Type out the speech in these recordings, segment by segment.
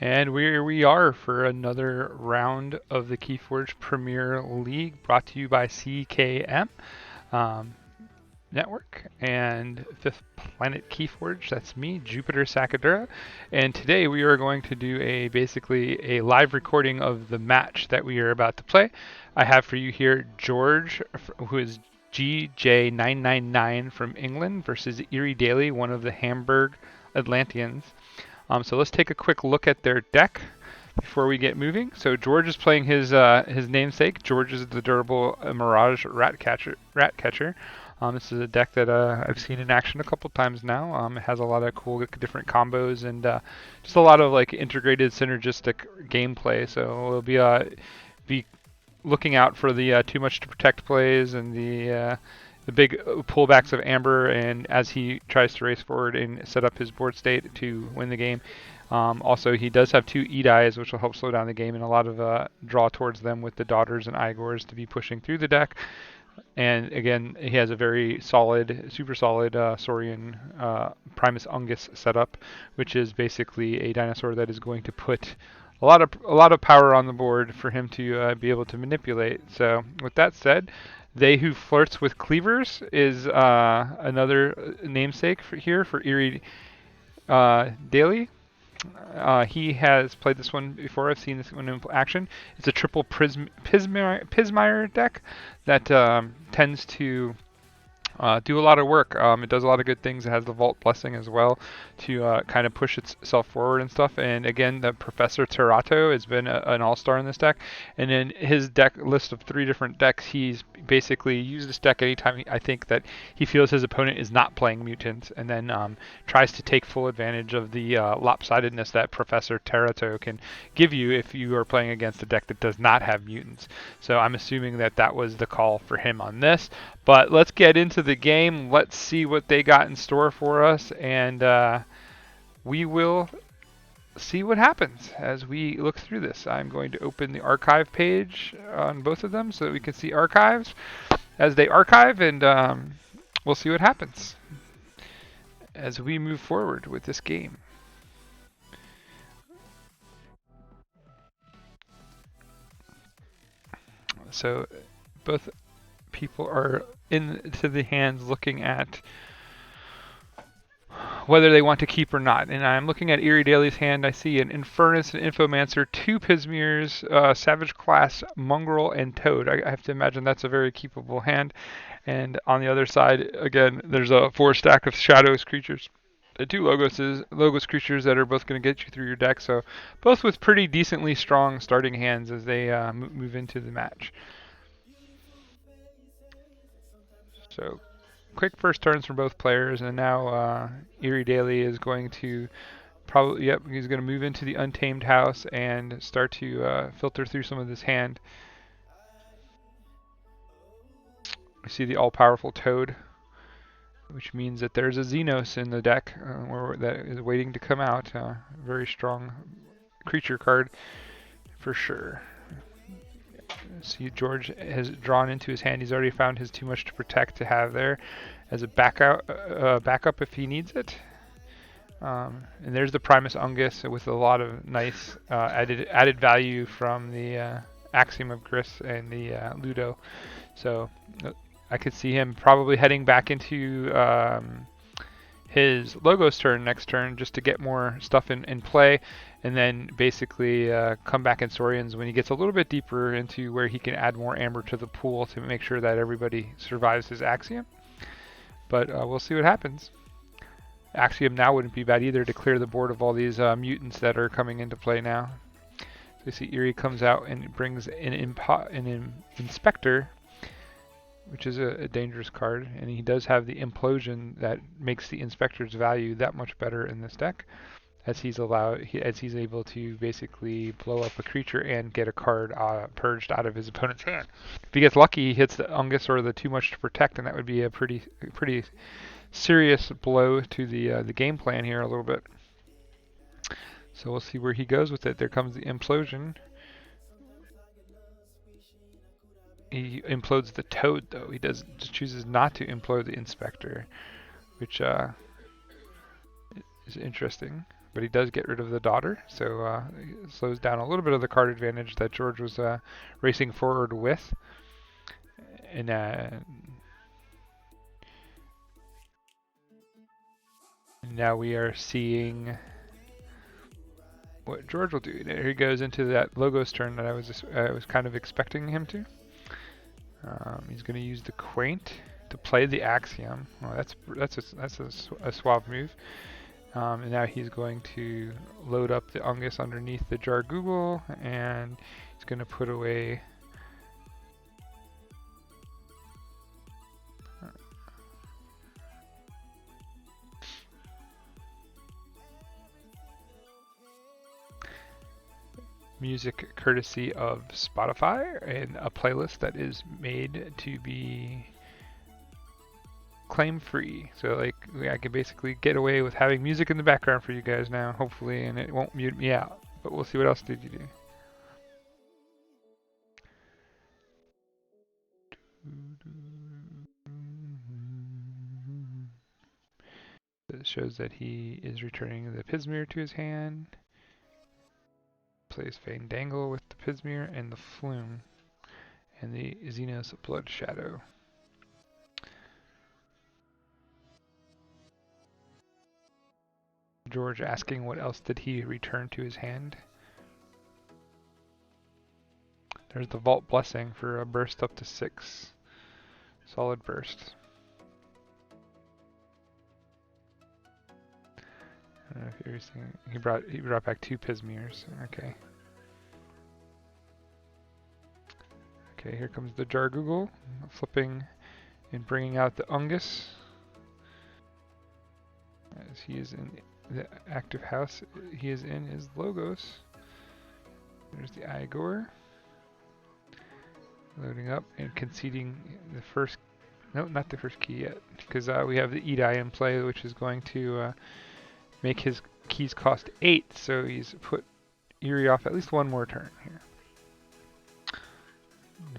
And here we are for another round of the Keyforge Premier League, brought to you by CKM um, Network and Fifth Planet Keyforge. That's me, Jupiter Sakadura. And today we are going to do basically a live recording of the match that we are about to play. I have for you here George, who is Gj999 from England, versus IrieDaily, one of the Hamburg Atlanteans. So let's take a quick look at their deck before we get moving. So George is playing his namesake. George is the durable Mirage Rat Catcher. This is a deck that I've seen in action a couple times now. It has a lot of cool different combos and just a lot of like integrated synergistic gameplay. So we'll be looking out for the too much to protect plays and the big pullbacks of Amber, and as he tries to race forward and set up his board state to win the game. Also, he does have two Edis, which will help slow down the game, and a lot of draw towards them with the Daughters and Igors to be pushing through the deck. And again, he has a very solid, super solid Saurian Primus Ungus setup, which is basically a dinosaur that is going to put a lot of power on the board for him to be able to manipulate. So with that said, they who flirts with cleavers is another namesake here for Erie Daily. He has played this one before. I've seen this one in action. It's a triple Pismire deck that tends to do a lot of work. It does a lot of good things. It has the Vault Blessing as well to kind of push itself forward and stuff. And again, the Professor Terato has been an all-star in this deck. And in his deck list of 3 different decks, he's basically used this deck anytime I think that he feels his opponent is not playing mutants, and then tries to take full advantage of the lopsidedness that Professor Terato can give you if you are playing against a deck that does not have mutants. So I'm assuming that that was the call for him on this. But let's get into the game. Let's see what they got in store for us, and we will see what happens as we look through this. I'm going to open the archive page on both of them so that we can see archives as they archive, and we'll see what happens as we move forward with this game. So both people are into the hands looking at whether they want to keep or not. And I'm looking at IrieDaily's hand. I see an Infernus, an Infomancer, 2 Pismirs, Savage Class, Mongrel, and Toad. I have to imagine that's a very keepable hand. And on the other side, again, there's a 4 stack of Shadows creatures. 2 Logos creatures that are both going to get you through your deck. So both with pretty decently strong starting hands as they move into the match. So quick first turns from both players, and now IrieDaily is going to he's going to move into the Untamed house and start to filter through some of this hand. We see the all-powerful Toad, which means that there's a Xenos in the deck that is waiting to come out. Very strong creature card for sure. See, George has drawn into his hand. He's already found his too much to protect to have there as a backup if he needs it. And there's the Primus Ungus with a lot of nice added value from the Axiom of Gris and the Ludo. So I could see him probably heading back into his Logos turn next turn just to get more stuff in play, and then basically come back in Saurians when he gets a little bit deeper into where he can add more Amber to the pool to make sure that everybody survives his Axiom. But we'll see what happens. Axiom now wouldn't be bad either to clear the board of all these mutants that are coming into play now. So you see Irie comes out and brings an Inspector, which is a dangerous card, and he does have the Implosion that makes the Inspector's value that much better in this deck, as he's able to basically blow up a creature and get a card purged out of his opponent's hand. If he gets lucky, he hits the Ungus or the too much to protect, and that would be a pretty serious blow to the game plan here a little bit. So we'll see where he goes with it. There comes the Implosion. He implodes the Toad, though. He just chooses not to implode the Inspector, which is interesting. but he does get rid of the daughter, so it slows down a little bit of the card advantage that George was racing forward with. And now we are seeing what George will do. Here he goes into that Logos turn that I was kind of expecting him to. He's going to use the Quaint to play the Axiom. Well, that's a suave move. And now he's going to load up the Ungus underneath the Jar Google, and he's going to put away music courtesy of Spotify and a playlist that is made to be claim free. So like I can basically get away with having music in the background for you guys now, hopefully, and it won't mute me out. But we'll see what else did you do. It shows that he is returning the Pismir to his hand. Plays Fandangle with the Pismir and the Flume and the Xenos Blood Shadow. George asking what else did he return to his hand. There's the Vault Blessing for a burst up to 6. Solid burst. I don't know if you're seeing, he brought back 2 Pismirs. Okay. Okay, here comes the Jar Google, flipping and bringing out the Ungus. As he is in the active house, he is in his Logos. There's the Igor. Loading up and conceding the first, no, not the first key yet, because we have the Edai in play, which is going to make his keys cost 8, so he's put Irie off at least one more turn here.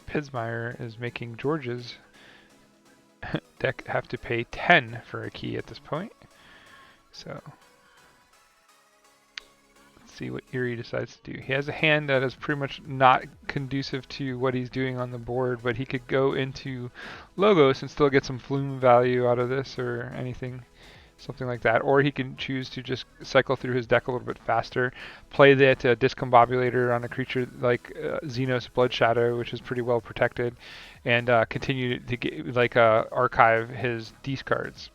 Pismire is making George's deck have to pay 10 for a key at this point. So let's see what Irie decides to do. He has a hand that is pretty much not conducive to what he's doing on the board, but he could go into Logos and still get some Flume value out of this or anything. Something like that, or he can choose to just cycle through his deck a little bit faster, play that Discombobulator on a creature like Xenos Blood Shadow, which is pretty well protected, and continue to get, archive his discards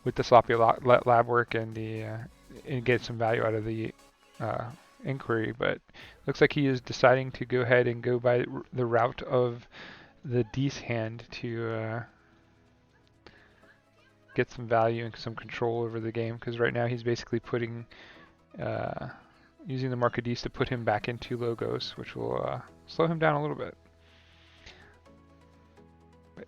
with the sloppy lab work and get some value out of the inquiry. But looks like he is deciding to go ahead and go by the route of the D's hand to get some value and some control over the game, because right now he's basically putting using the Mark of Dees to put him back into Logos, which will slow him down a little bit.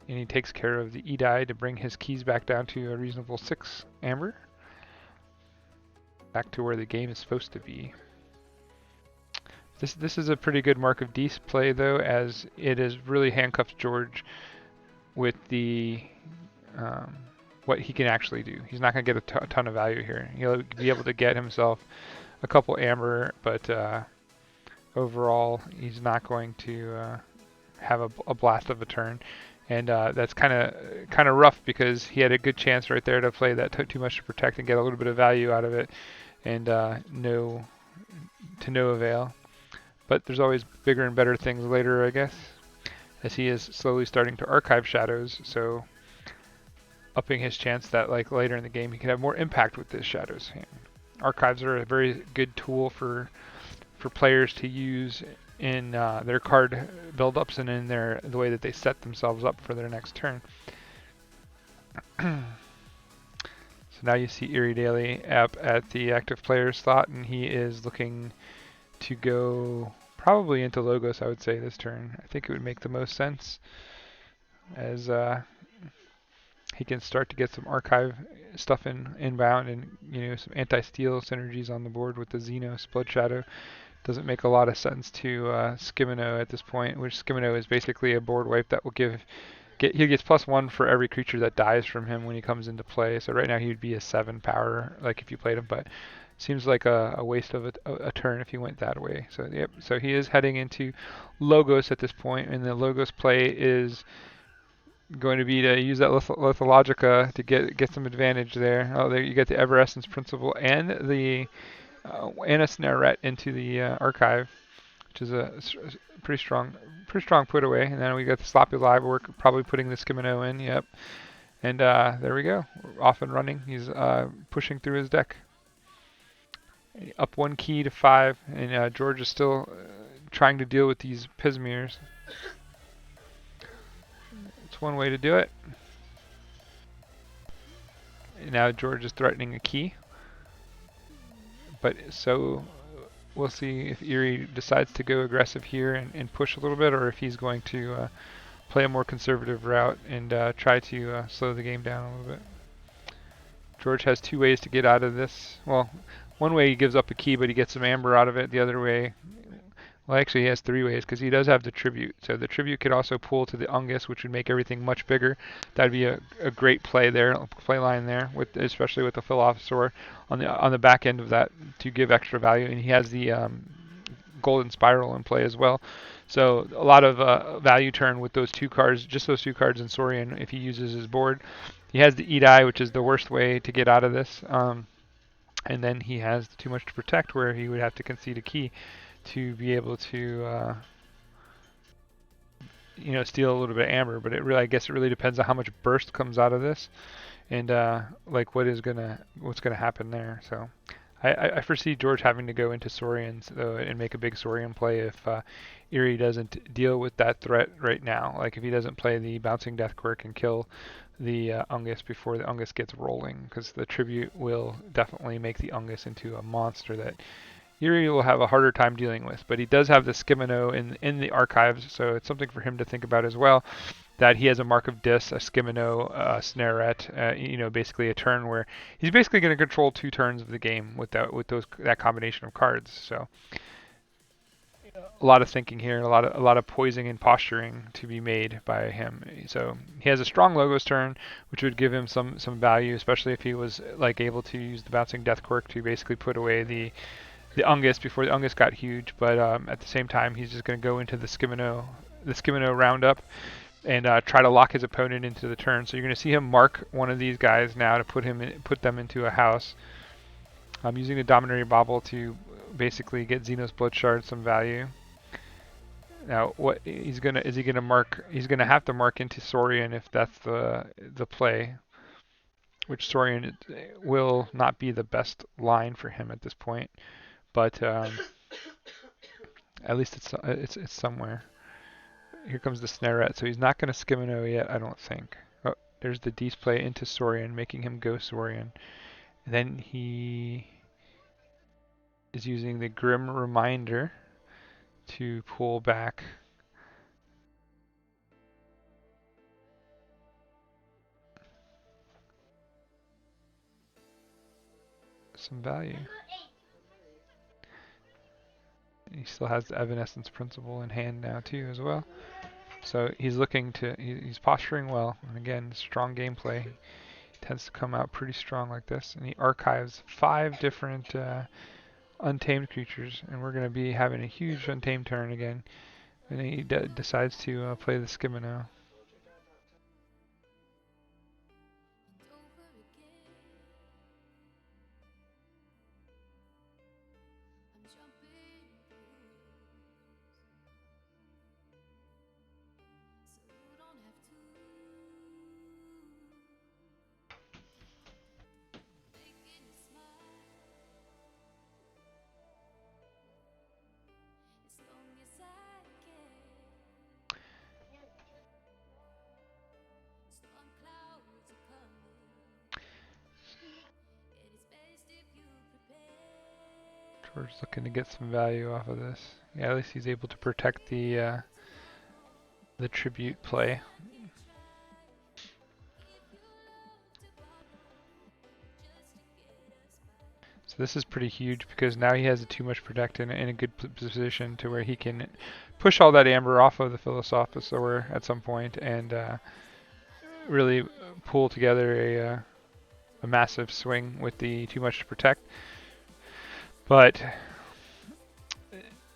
And he takes care of the Edai to bring his keys back down to a reasonable 6 amber, back to where the game is supposed to be. This is a pretty good Mark of Dees play though, as it has really handcuffed George with the what he can actually do. He's not going to get a ton of value here. He'll be able to get himself a couple amber, but overall he's not going to have a blast of a turn. And that's kind of rough, because he had a good chance right there to play that too much to protect and get a little bit of value out of it, and no avail. But there's always bigger and better things later, I guess, as he is slowly starting to archive shadows, so upping his chance that like later in the game he can have more impact with this shadows hand. Archives are a very good tool for players to use in their card build-ups and in the way that they set themselves up for their next turn. So now you see IrieDaily up at the active player slot, and he is looking to go probably into Logos, I would say, this turn. I think it would make the most sense, as he can start to get some archive stuff inbound, and some anti-steal synergies on the board with the Xenos Blood Shadow. Doesn't make a lot of sense to Skimino at this point, which Skimino is basically a board wipe that will he gets +1 for every creature that dies from him when he comes into play. So right now he would be a 7 power, like if you played him, but Seems like a waste of a turn if he went that way. So yep. So he is heading into Logos at this point, and the Logos play is going to be to use that Lithologica to get some advantage there. Oh, there you get the Everessence Principle and and a Snarette into the archive, which is a pretty strong put away. And then we got the Sloppy Live. We're probably putting the Skimino in. Yep. And there we go. Off and running. He's pushing through his deck. Up one key to 5, and George is still trying to deal with these Pismirs. It's one way to do it. And now George is threatening a key. But so we'll see if Irie decides to go aggressive here and push a little bit, or if he's going to play a more conservative route and try to slow the game down a little bit. George has 2 ways to get out of this. Well, one way he gives up a key, but he gets some amber out of it. The other way, well, actually he has 3 ways because he does have the tribute. So the tribute could also pull to the Ungus, which would make everything much bigger. That'd be a great play there, play line there, with especially with the Philosopher on the back end of that to give extra value. And he has the Golden Spiral in play as well. So a lot of value turn with those 2 cards, just those 2 cards in Saurian if he uses his board. He has the Eat-Eye, which is the worst way to get out of this. And then he has Too Much to Protect, where he would have to concede a key to be able to, steal a little bit of amber. But I guess it really depends on how much burst comes out of this, and like what's gonna happen there. So I foresee George having to go into Saurians though and make a big Saurian play if Irie doesn't deal with that threat right now. Like if he doesn't play the Bouncing Death Quirk and kill the Ungus before the Ungus gets rolling, because the tribute will definitely make the Ungus into a monster that Irie will have a harder time dealing with. But he does have the Skimino in the archives, so it's something for him to think about as well. That he has a Mark of Dis, a Skimino, a Snarette, basically a turn where he's basically going to control 2 turns of the game with that combination of cards. So a lot of thinking here, a lot of poising and posturing to be made by him. So he has a strong Logos turn, which would give him some value, especially if he was like able to use the Bouncing Death Quirk to basically put away the Ungus before the Ungus got huge. But at the same time, he's just going to go into the Skimino roundup and try to lock his opponent into the turn. So you're going to see him mark one of these guys now to put them into a house. I'm using the Dominatory Bauble to basically get Xenos Blood Shard some value. Now, what is he gonna mark? He's gonna have to mark into Saurian if that's the play, which Saurian will not be the best line for him at this point, but at least it's somewhere. Here comes the Snarette, so he's not gonna Skimino yet, I don't think. Oh, there's the Dees play into Saurian, making him go Saurian. And then he is using the Grim Reminder to pull back some value. He still has the Evanescence Principle in hand now too as well. So he's he's posturing well, and again, strong gameplay. He tends to come out pretty strong like this, and he archives 5 different untamed creatures, and we're going to be having a huge untamed turn again. And he decides to play the Skimino. George looking to get some value off of this. Yeah, at least he's able to protect the tribute play. So this is pretty huge because now he has a Too Much Protect in a good position to where he can push all that amber off of the Philosophosaur at some point and really pull together a massive swing with the Too Much to Protect. But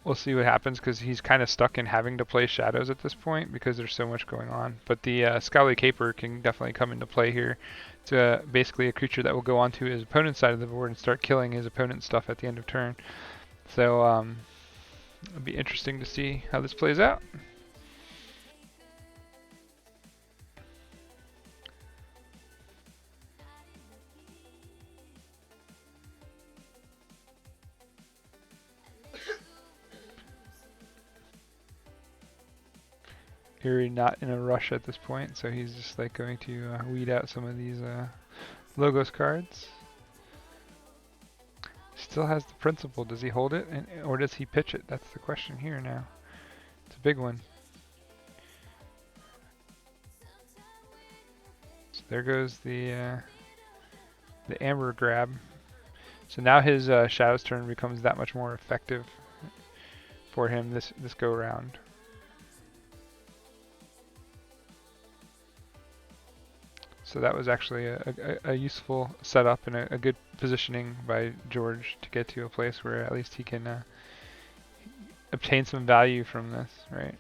we'll see what happens because he's kind of stuck in having to play shadows at this point because there's so much going on. But the Scowly Caper can definitely come into play here. It's basically a creature that will go onto his opponent's side of the board and start killing his opponent's stuff at the end of turn. So it'll be interesting to see how this plays out. Irie not in a rush at this point, so he's just like going to weed out some of these Logos cards. Still has the principal. Does he hold it, or does he pitch it? That's the question here now. It's a big one. So there goes the Amber grab. So now his Shadow's turn becomes that much more effective for him this go round. So that was actually a useful setup and a good positioning by George to get to a place where at least he can obtain some value from this, right?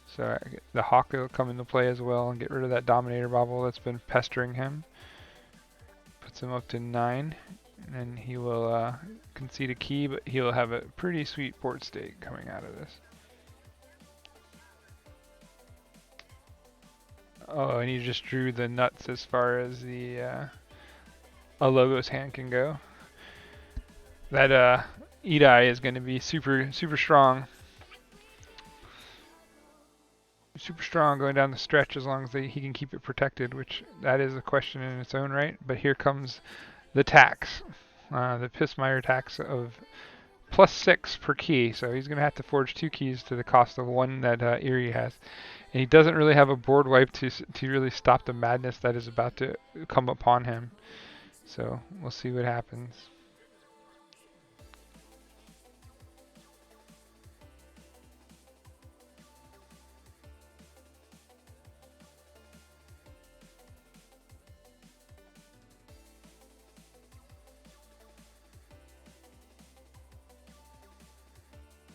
So the Hawk will come into play as well and get rid of that Dominator Bobble that's been pestering him. Puts him up to 9, and he will concede a key, but he'll have a pretty sweet port stake coming out of this. Oh, and he just drew the nuts as far as the a Logos hand can go. That Edai is going to be super strong. Super strong going down the stretch as long as he can keep it protected, which that is a question in its own right. But here comes the tax, the Pissmeyer tax of +6 per key. So he's going to have to forge 2 keys to the cost of 1 that Irie has. And he doesn't really have a board wipe to really stop the madness that is about to come upon him. So we'll see what happens.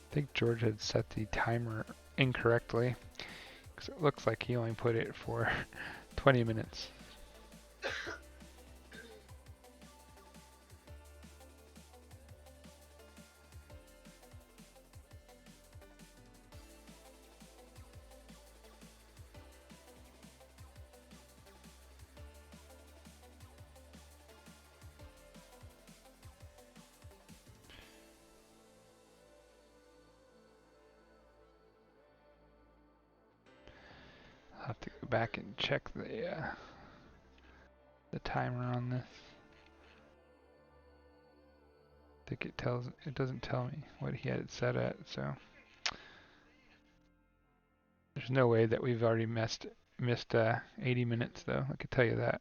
I think George had set the timer incorrectly because it looks like he only put it for 20 minutes. I'll have to go back and check the timer on this. I think it doesn't tell me what he had it set at, so there's no way that we've already missed 80 minutes though, I could tell you that.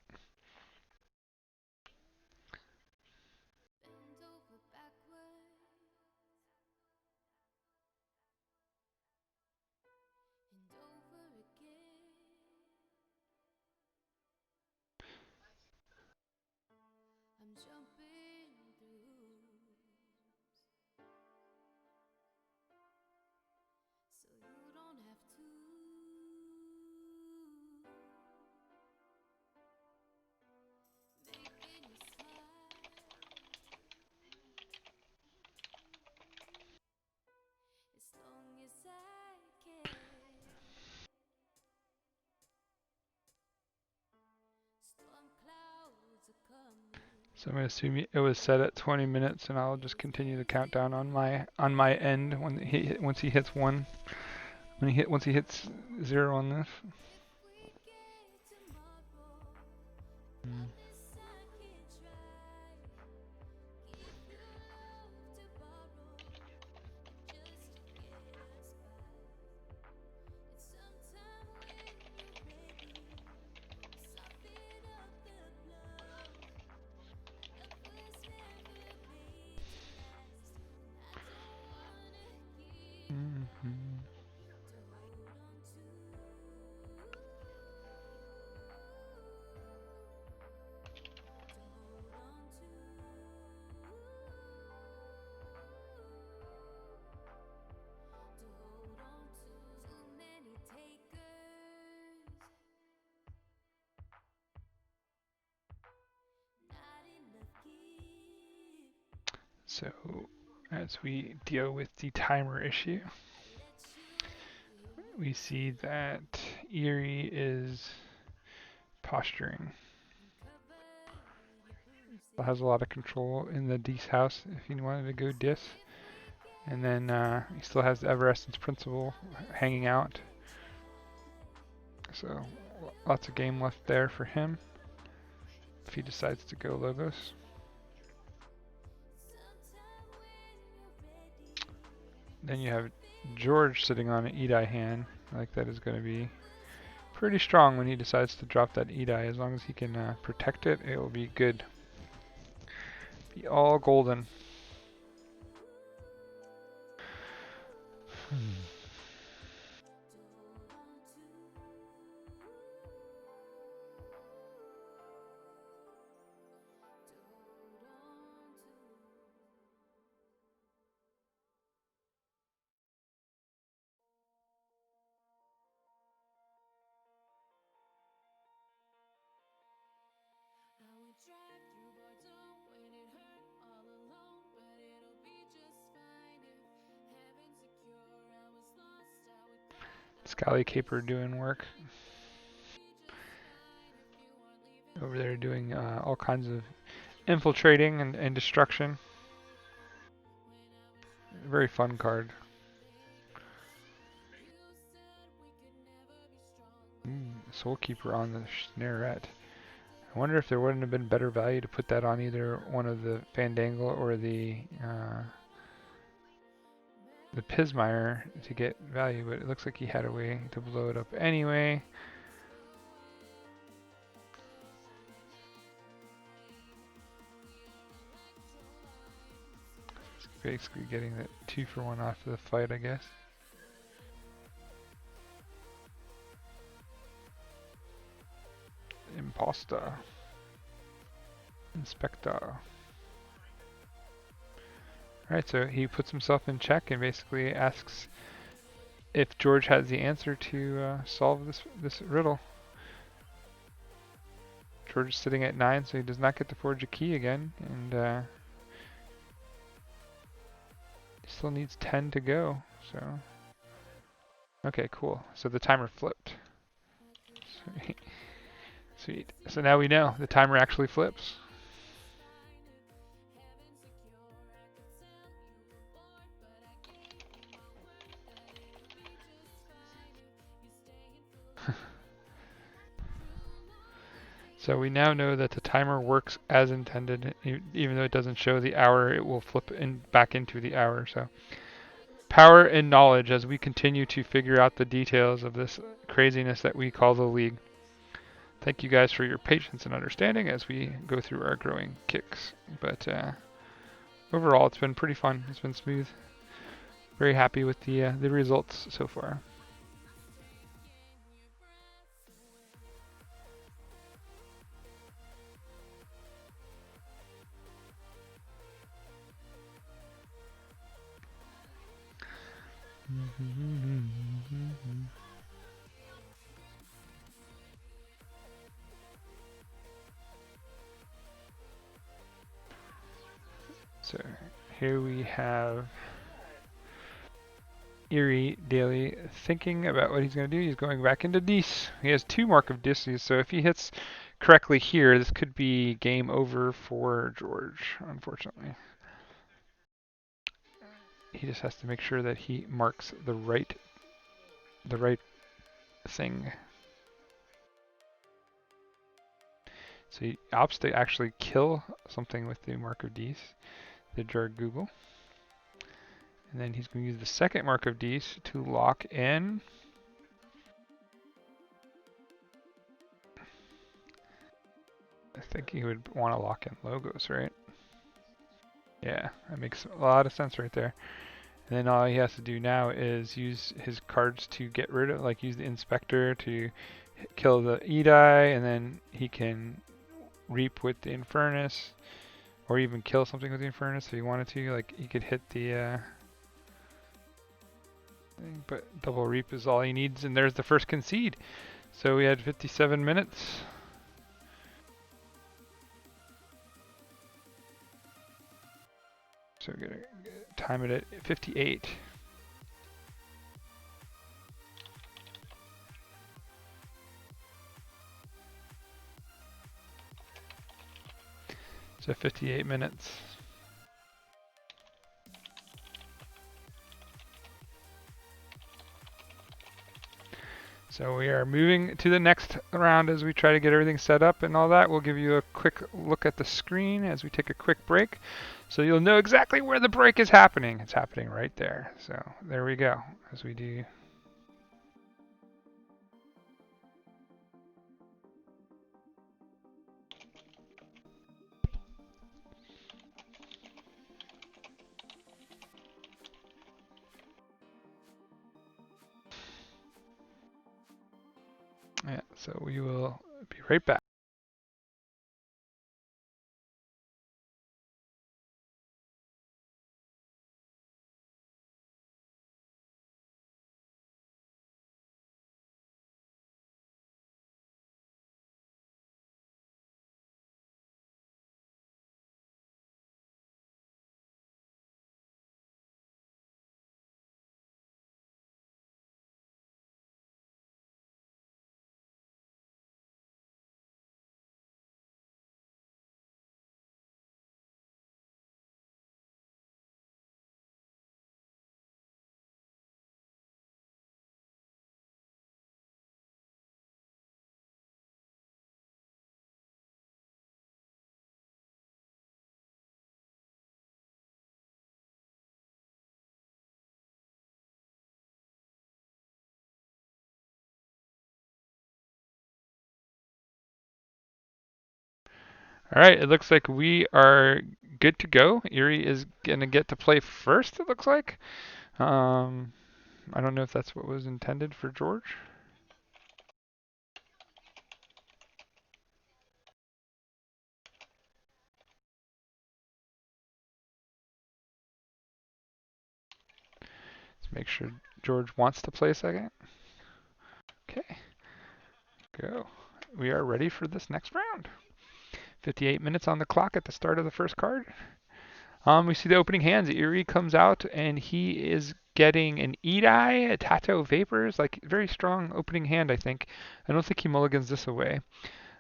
So I'm going to assume it was set at 20 minutes, and I'll just continue the countdown on my end once he hits 1. Once he hits 0 on this. So as we deal with the timer issue, we see that Irie is posturing. Has a lot of control in the Dis house if he wanted to go Dis. And then he still has the Everestance Principle hanging out. So lots of game left there for him if he decides to go Logos. Then you have George sitting on an Edai hand. I think that is going to be pretty strong when he decides to drop that Edai. As long as he can protect it, it will be good. Be all golden. Scally Caper doing work. Over there doing all kinds of infiltrating and destruction. Very fun card. Soul Keeper on the Snarette. I wonder if there wouldn't have been better value to put that on either one of the Fandangle or the Pismire to get value, but it looks like he had a way to blow it up anyway. He's basically getting that 2-for-1 off of the fight, I guess. Imposter. Inspector. Alright, so he puts himself in check and basically asks if George has the answer to solve this riddle. George is sitting at 9, so he does not get to forge a key again, and he still needs 10 to go, so... Okay, cool. So the timer flipped. Sweet. Sweet. So now we know the timer actually flips. So we now know that the timer works as intended. Even though it doesn't show the hour, it will flip back into the hour. So power and knowledge as we continue to figure out the details of this craziness that we call the league. Thank you guys for your patience and understanding as we go through our growing kicks. But overall, it's been pretty fun. It's been smooth. Very happy with the results so far. So here we have IrieDaily thinking about what he's going to do. He's going back into Dis. He has 2 Mark of Disses, so if he hits correctly here, this could be game over for George, unfortunately. He just has to make sure that he marks the right thing. So he opts to actually kill something with the Mark of Dis, the Jar Google. And then he's going to use the second Mark of Dis to lock in. I think he would want to lock in Logos, right? Yeah, that makes a lot of sense right there. And then all he has to do now is use his cards to get rid of, like use the Inspector to kill the Edai, and then he can reap with the Infernus, or even kill something with the Infernus if he wanted to. Like he could hit the thing, but double reap is all he needs, and there's the first concede. So we had 57 minutes. So we're gonna time it at 58. So 58 minutes. So we are moving to the next round as we try to get everything set up and all that. We'll give you a quick look at the screen as we take a quick break. So you'll know exactly where the break is happening. It's happening right there. So there we go as we do. Yeah, so we will be right back. All right, it looks like we are good to go. Irie is gonna get to play first, it looks like. I don't know if that's what was intended for George. Let's make sure George wants to play second. Okay, go. We are ready for this next round. 58 minutes on the clock at the start of the first card. We see the opening hands. Irie comes out and he is getting an Eat-Eye, a Tato Vapors, like very strong opening hand, I think. I don't think he mulligans this away.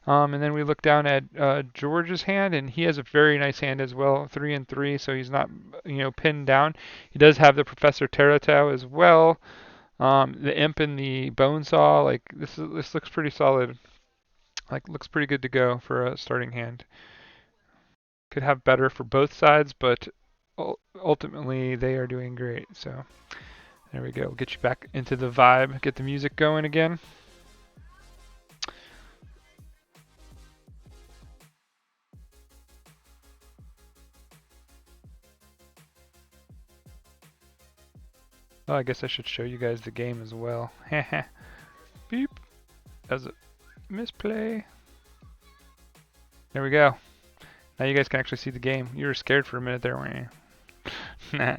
And then we look down at George's hand, and he has a very nice hand as well, 3 and 3, so he's not, pinned down. He does have the Professor Teratau as well, the Imp and the Bone Saw. Like this looks pretty solid. Like looks pretty good to go for a starting hand. Could have better for both sides, but ultimately they are doing great. So there we go. We'll get you back into the vibe, get the music going again. Oh, I guess I should show you guys the game as well. Beep. As a misplay. There we go. Now you guys can actually see the game. You were scared for a minute there, weren't you? Nah.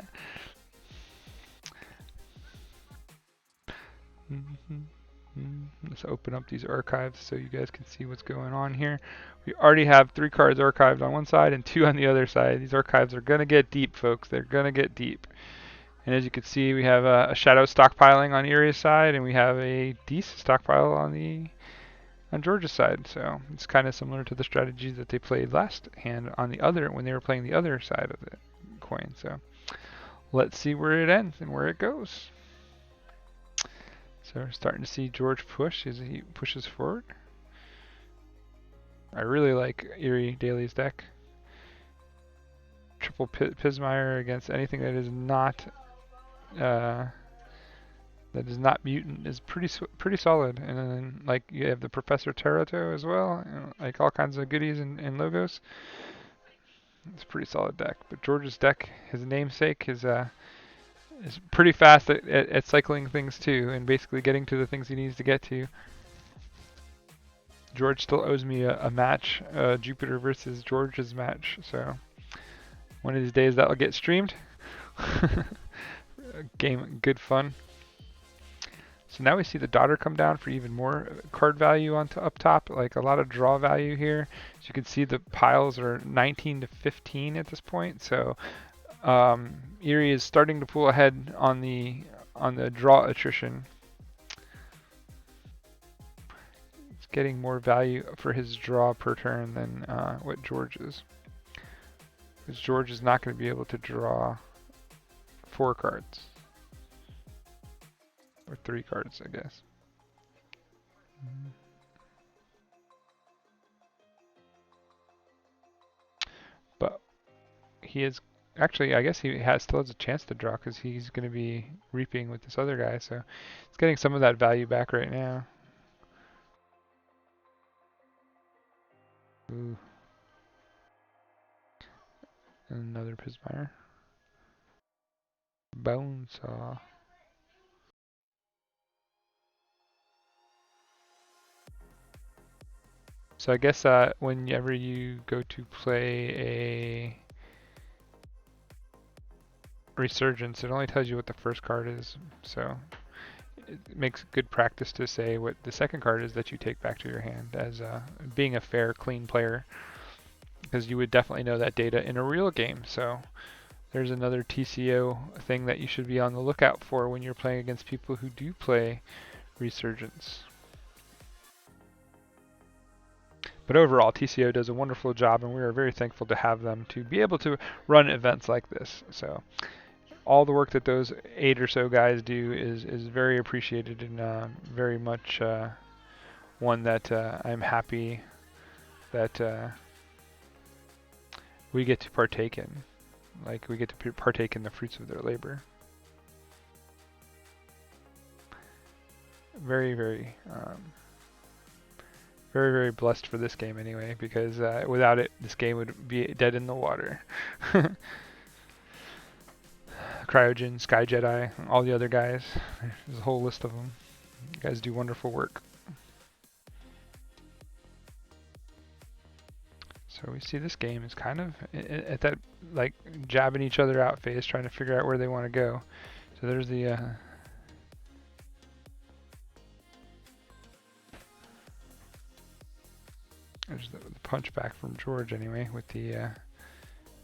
Let's open up these archives so you guys can see what's going on here. We already have 3 cards archived on one side and 2 on the other side. These archives are going to get deep, folks. They're going to get deep. And as you can see, we have a Shadow stockpiling on Irie's side, and we have a Deece stockpile on George's side. So it's kind of similar to the strategies that they played last hand on the other, when they were playing the other side of the coin. So let's see where it ends and where it goes. So we're starting to see George push as he pushes forward. I really like IrieDaily's deck. Triple Pismire against anything that is not mutant is pretty solid. And then like you have the Professor Terato as well, like all kinds of goodies and logos. It's a pretty solid deck. But George's deck, his namesake, is pretty fast at cycling things too, and basically getting to the things he needs to get to. George still owes me a match, Jupiter versus George's match. So one of these days that'll get streamed. Game, good fun. So now we see the daughter come down for even more card value up top, like a lot of draw value here. As you can see, the piles are 19 to 15 at this point. So Irie is starting to pull ahead on the draw attrition. He's getting more value for his draw per turn than what George is. Because George is not going to be able to draw 4 cards. Or 3 cards, I guess. But he is actually, I guess he still has a chance to draw because he's going to be reaping with this other guy. So he's getting some of that value back right now. Ooh. Another Pismire. Bone Saw. So I guess whenever you go to play a Resurgence, it only tells you what the first card is. So it makes good practice to say what the second card is that you take back to your hand as being a fair, clean player. Because you would definitely know that data in a real game. So there's another TCO thing that you should be on the lookout for when you're playing against people who do play Resurgence. But overall, TCO does a wonderful job, and we are very thankful to have them to be able to run events like this. So all the work that those 8 or so guys do is very appreciated and very much one that I'm happy that we get to partake in. Like, we get to partake in the fruits of their labor. Very, very, very, very blessed for this game anyway, because without it, this game would be dead in the water. Cryogen, Sky Jedi, all the other guys. There's a whole list of them. You guys do wonderful work. So we see this game is kind of at that like jabbing each other out phase, trying to figure out where they want to go. So there's the punch back from George anyway, with the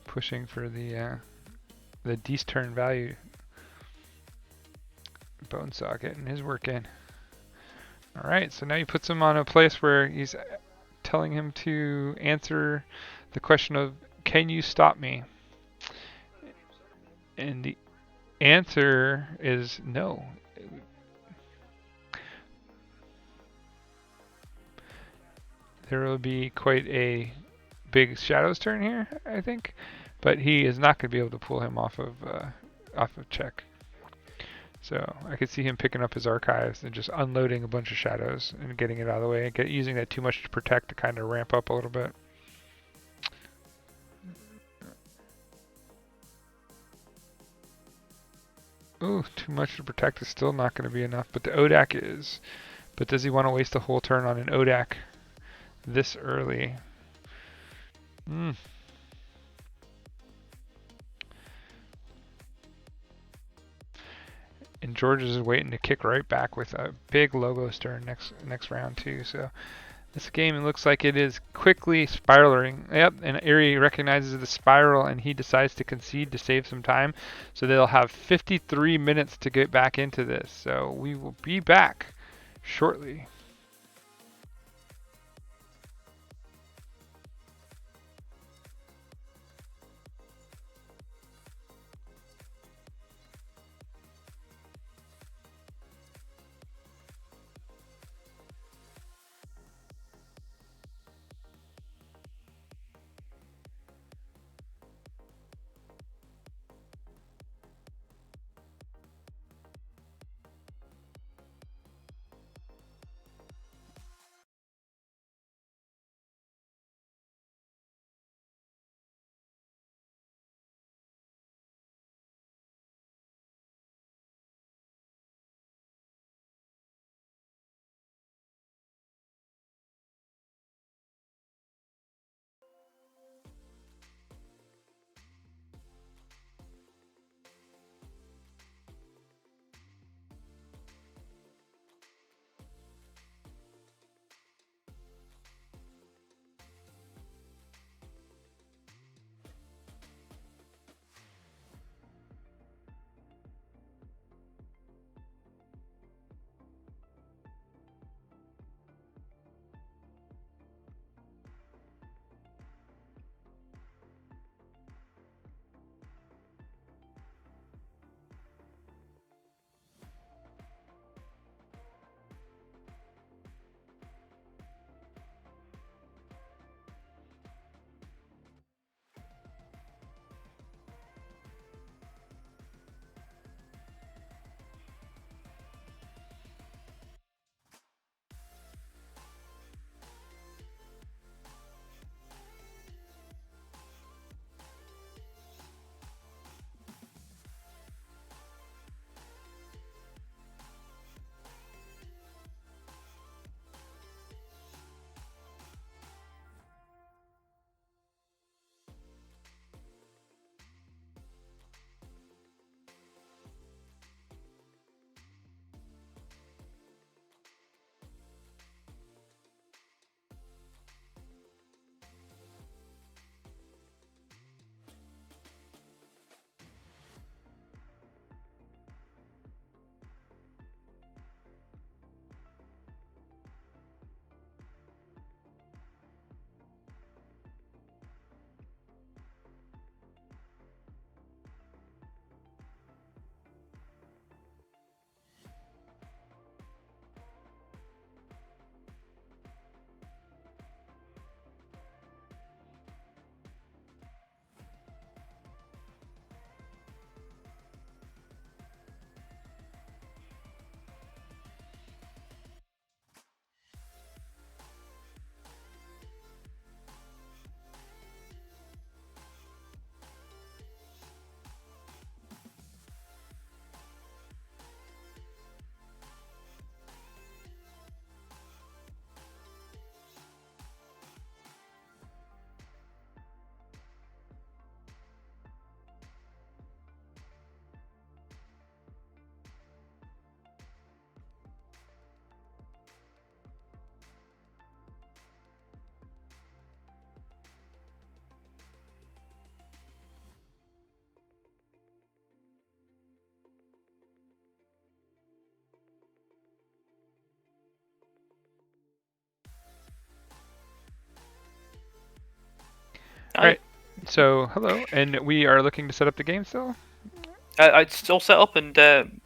pushing for the D's turn value. Bonesaw getting his work in. All right, so now he puts him on a place where he's telling him to answer the question of, can you stop me? And the answer is no. There will be quite a big Shadows turn here, I think, but he is not going to be able to pull him off of check. So I could see him picking up his archives and just unloading a bunch of Shadows and getting it out of the way, and using that too much to protect to kind of ramp up a little bit. Ooh, too much to protect is still not going to be enough, but the Odak is. But does he want to waste a whole turn on an Odak this early? And George is waiting to kick right back with a big Logos turn next round too. So this game, it looks like it is quickly spiraling. Yep, and Irie recognizes the spiral, and he decides to concede to save some time. So they'll have 53 minutes to get back into this. So we will be back shortly. So, hello, and we are looking to set up the game still? It's all set up, and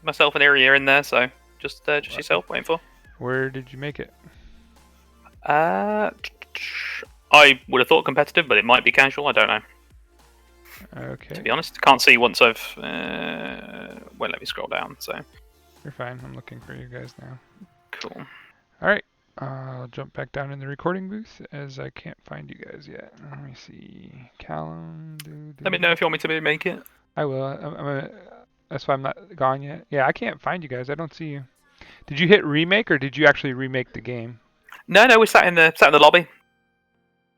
myself and Irie are in there, so just yourself waiting for. Where did you make it? Uh, I would have thought competitive, but it might be casual. I don't know. Okay. To be honest, can't see once I've. Well, let me scroll down. So. You're fine. I'm looking for you guys now. Cool. All right. I'll jump back down in the recording booth as I can't find you guys yet. Let me see. Callum. Let me know if you want me to make it. I will. That's why I'm not gone yet. Yeah, I can't find you guys. I don't see you. Did you hit remake or did you actually remake the game? No, we sat in the lobby.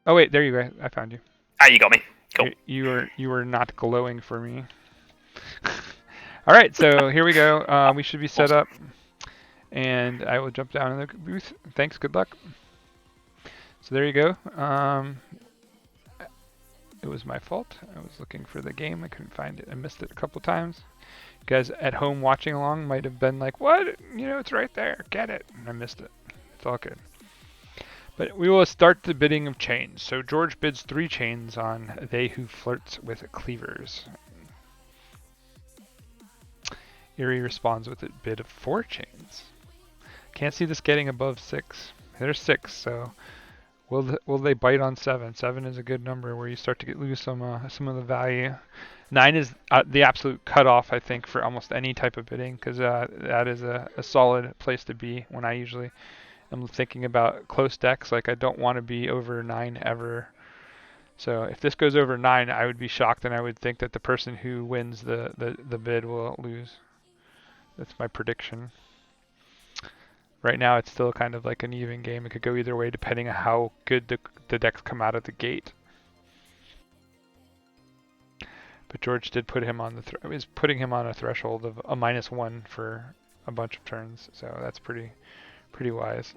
Oh wait, there you go. I found you. Ah, you got me. Cool. You were not glowing for me. All right, so here we go. We should be set up, and I will jump down in the booth. Thanks. Good luck. So there you go. It was my fault. I was looking for the game. I couldn't find it. I missed it a couple times. You guys at home watching along might have been like, "What? You know, it's right there. Get it." And I missed it. It's all good. But we will start the bidding of chains. So George bids 3 chains on They Who Flirts with Cleavers. Irie responds with a bid of 4 chains. Can't see this getting above 6. There's 6, so will they bite on 7? 7 is a good number where you start to lose some of the value. 9 is the absolute cutoff, I think, for almost any type of bidding, because that is a solid place to be when I usually am thinking about close decks. Like, I don't want to be over 9 ever. So if this goes over 9, I would be shocked, and I would think that the person who wins the bid will lose. That's my prediction. Right now, it's still kind of like an even game. It could go either way depending on how good the decks come out of the gate. But George did put him on is putting him on a threshold of a -1 for a bunch of turns, so that's pretty wise.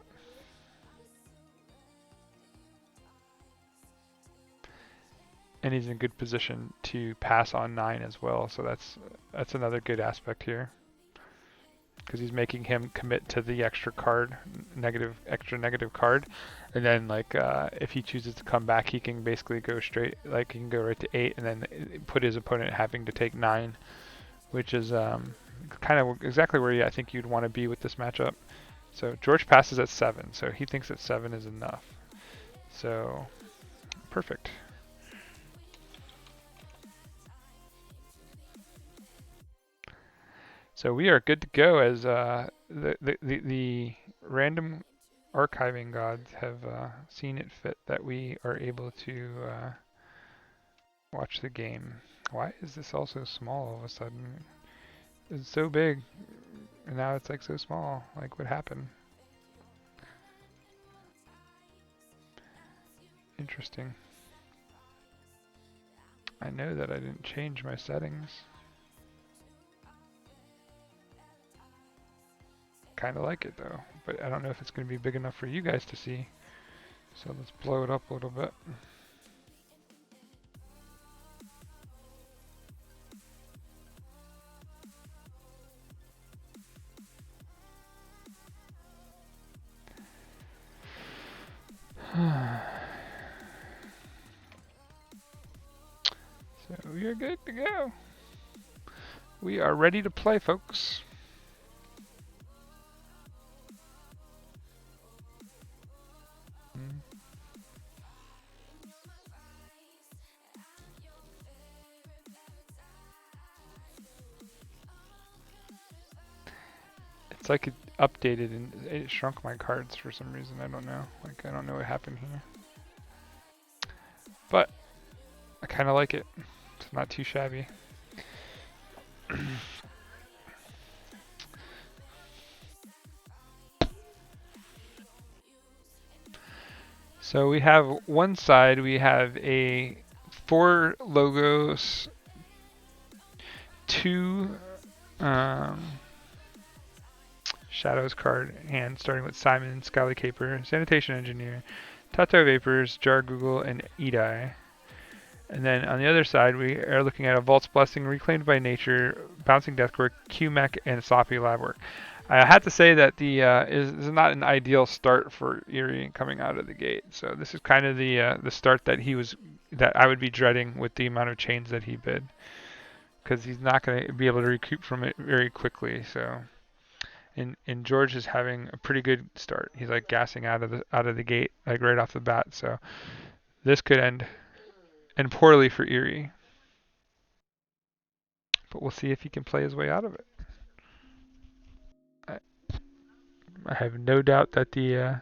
And he's in a good position to pass on 9 as well, so that's another good aspect here, because he's making him commit to the extra negative card, and then like if he chooses to come back, he can basically go straight, like he can go right to 8 and then put his opponent having to take 9, which is kind of exactly where I think you'd want to be with this matchup. So George passes at 7, so he thinks that 7 is enough. So perfect. So we are good to go, as the random archiving gods have seen it fit that we are able to watch the game. Why is this all so small all of a sudden? It's so big, and now it's like so small. Like, what happened? Interesting. I know that I didn't change my settings. Kind of like it though, but I don't know if it's going to be big enough for you guys to see. So let's blow it up a little bit. So we are good to go. We are ready to play, folks. It's like it updated and it shrunk my cards for some reason. I don't know. Like, I don't know what happened here. But I kind of like it. It's not too shabby. So we have one side, we have a 4 logos, 2 Shadows card hand, starting with Simon, Scally Caper, Sanitation Engineer, Tato Vapors, Jar Google, and Edai. And then on the other side, we are looking at a Vault's Blessing, Reclaimed by Nature, Bouncing Deathwork, QMech, and Sloppy Labwork. I had to say that the is not an ideal start for Irie coming out of the gate. So this is kind of the start that he was that I would be dreading with the amount of chains that he bid, because he's not going to be able to recoup from it very quickly. So, and George is having a pretty good start. He's like gassing out of the gate, like right off the bat. So this could end poorly for Irie, but we'll see if he can play his way out of it. I, I have no doubt that the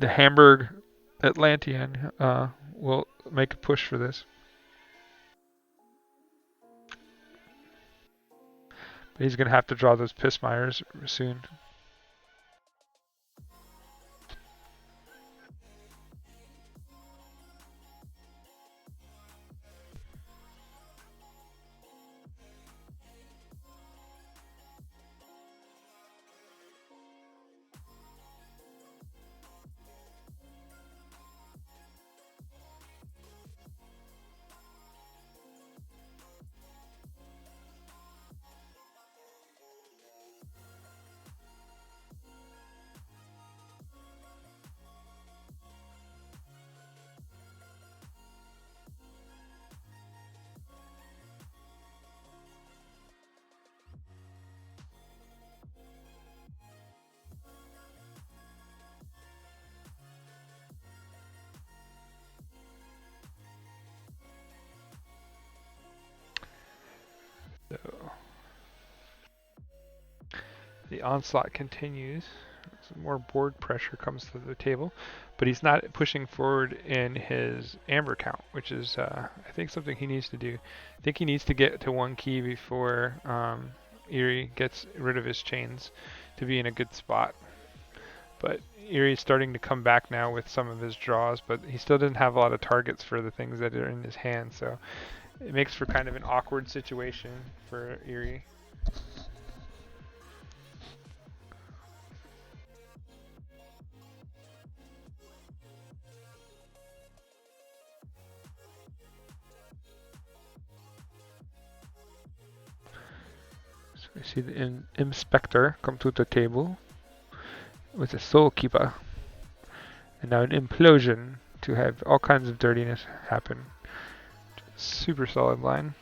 Hamburg Atlantean will make a push for this. But he's going to have to draw those Pissmeyers soon. So the onslaught continues. Some more board pressure comes to the table, but he's not pushing forward in his amber count, which is I think something he needs to do. I think he needs to get to 1 key before Irie gets rid of his chains to be in a good spot. But Irie's starting to come back now with some of his draws, but he still doesn't have a lot of targets for the things that are in his hand, so it makes for kind of an awkward situation for Irie. So we see the Inspector come to the table with a Soul Keeper. And now an Implosion to have all kinds of dirtiness happen. Super solid line.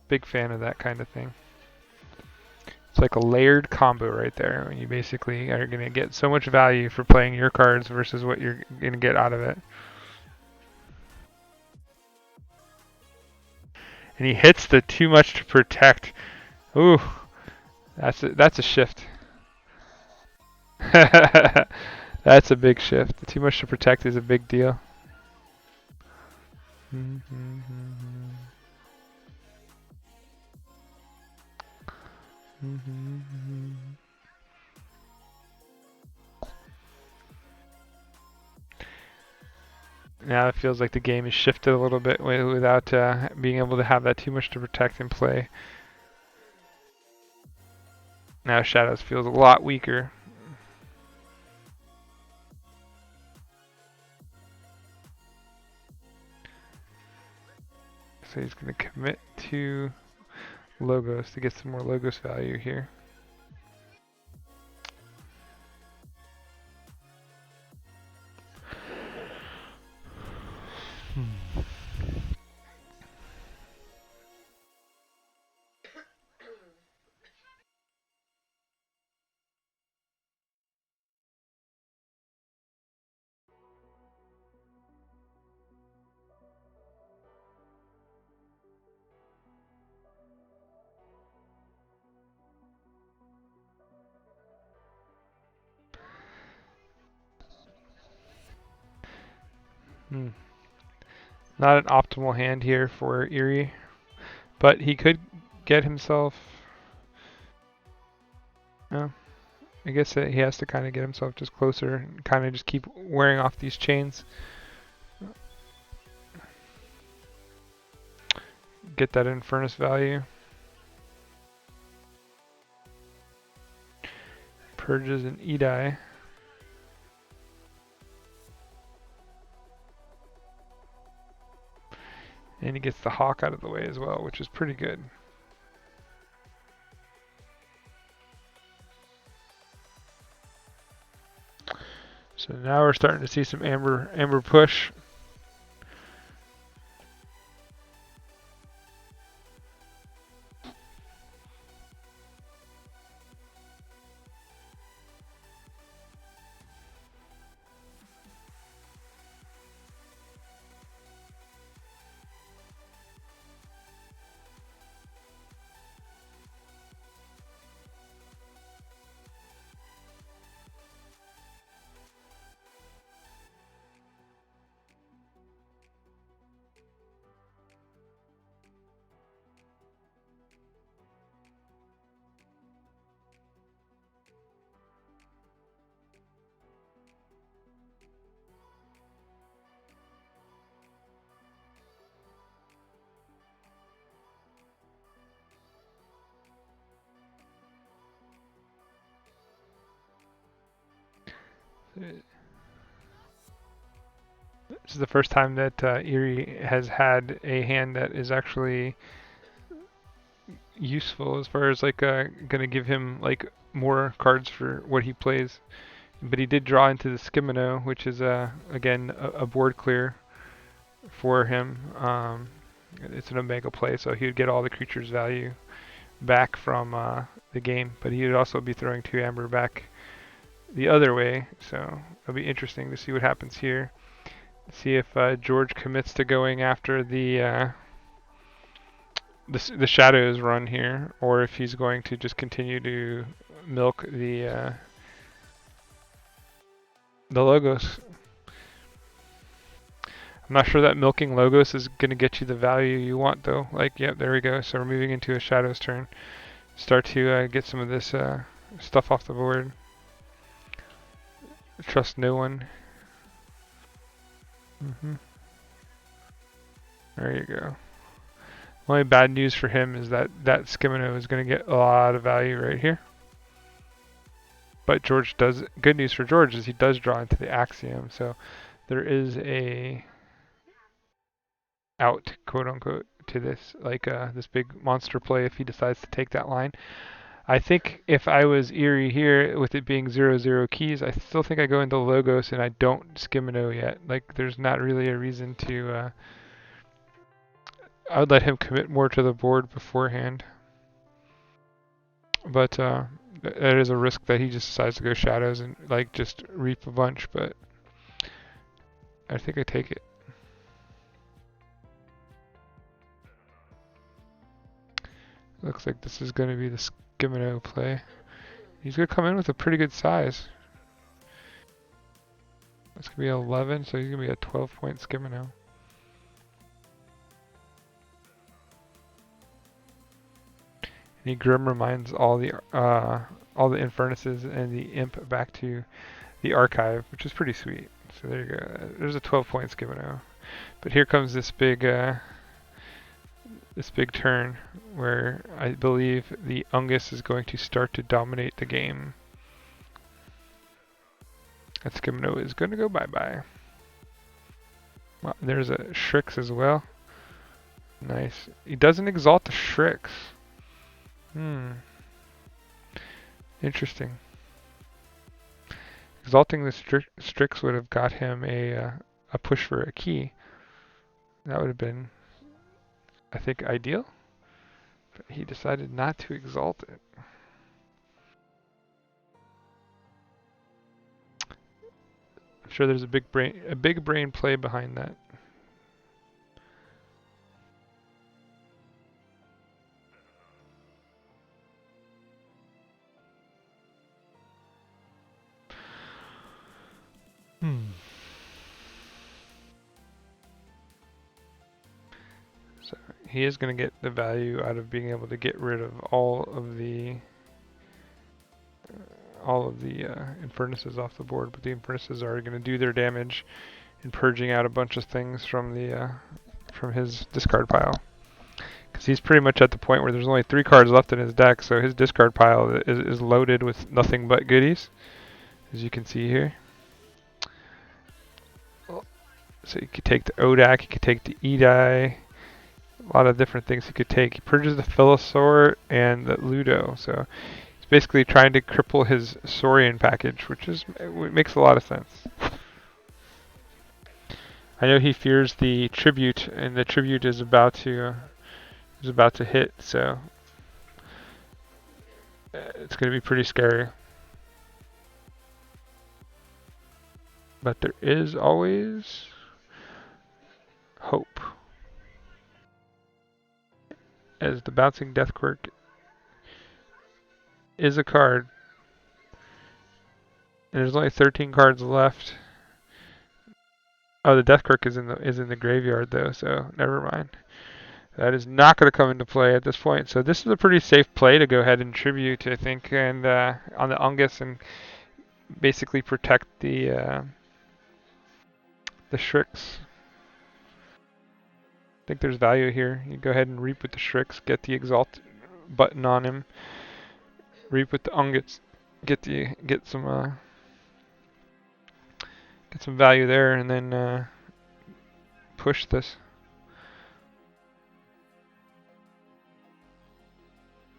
Big fan of that kind of thing. It's like a layered combo right there. You basically are going to get so much value for playing your cards versus what you're going to get out of it. And he hits the too much to protect. Ooh, that's a shift. That's a big shift. The too much to protect is a big deal. Now it feels like the game is shifted a little bit without being able to have that too much to protect in play. Now Shadows feels a lot weaker. So he's going to commit to Logos to get some more Logos value here. Not an optimal hand here for Irie, but he could get himself. I guess he has to kind of get himself just closer and kind of just keep wearing off these chains. Get that Infernus value. Purges an Edai. And he gets the Hawk out of the way as well, which is pretty good. So now we're starting to see some amber push. This is the first time that Irie has had a hand that is actually useful as far as like gonna give him like more cards for what he plays. But he did draw into the Skimino, which is again a board clear for him. It's an Omega play, so he would get all the creatures' value back from the game, but he would also be throwing 2 amber back the other way, so it'll be interesting to see what happens here. See if George commits to going after the shadows run here, or if he's going to just continue to milk the logos. I'm not sure that milking logos is going to get you the value you want though. Like, yep, there we go. So we're moving into a shadows turn. Start to get some of this stuff off the board. Trust no one. There you go. Only bad news for him is that that Skimino is going to get a lot of value right here. But George does. Good news for George is he does draw into the Axiom, so there is a out, quote unquote, to this, like this big monster play if he decides to take that line. I think if I was Irie here with it being 0/0 keys, I still think I go into Logos and I don't Skimino yet. Like there's not really a reason to. I would let him commit more to the board beforehand. But that is a risk that he just decides to go shadows and like just reap a bunch. But I think I take it. Looks like this is going to be the Skimino play. He's going to come in with a pretty good size. It's going to be 11, so he's going to be a 12-point Skimino. And he Grim reminds all the Infernuses and the Imp back to the archive, which is pretty sweet. So there you go. There's a 12-point Skimino. But here comes this big turn where I believe the Ungus is going to start to dominate the game. That Skimino is going to go bye-bye. Wow, there's a Shrix as well. Nice. He doesn't exalt the Shrix. Interesting. Exalting the Strix would have got him a push for a key. That would have been, I think, ideal. But he decided not to exalt it. I'm sure there's a big brain play behind that. So he is going to get the value out of being able to get rid of all of the Infernuses off the board, but the Infernuses are going to do their damage in purging out a bunch of things from the from his discard pile. Because he's pretty much at the point where there's only 3 cards left in his deck, so his discard pile is loaded with nothing but goodies, as you can see here. So you could take the Odak, you could take the Edai, a lot of different things he could take. He purges the Philosaur and the Ludo, so he's basically trying to cripple his Saurian package, which makes a lot of sense. I know he fears the Tribute, and the Tribute is about to hit, so it's going to be pretty scary. But there is always hope. As the Bouncing Death Quirk is a card. And there's only 13 cards left. Oh, the Death Quirk is in the graveyard though, so never mind. That is not going to come into play at this point. So this is a pretty safe play to go ahead and Tribute, I think, and on the Ungus and basically protect the Shrix. I think there's value here. You go ahead and Reap with the Shrix, get the Exalt button on him. Reap with the Ungus, get some Get some value there and then push this.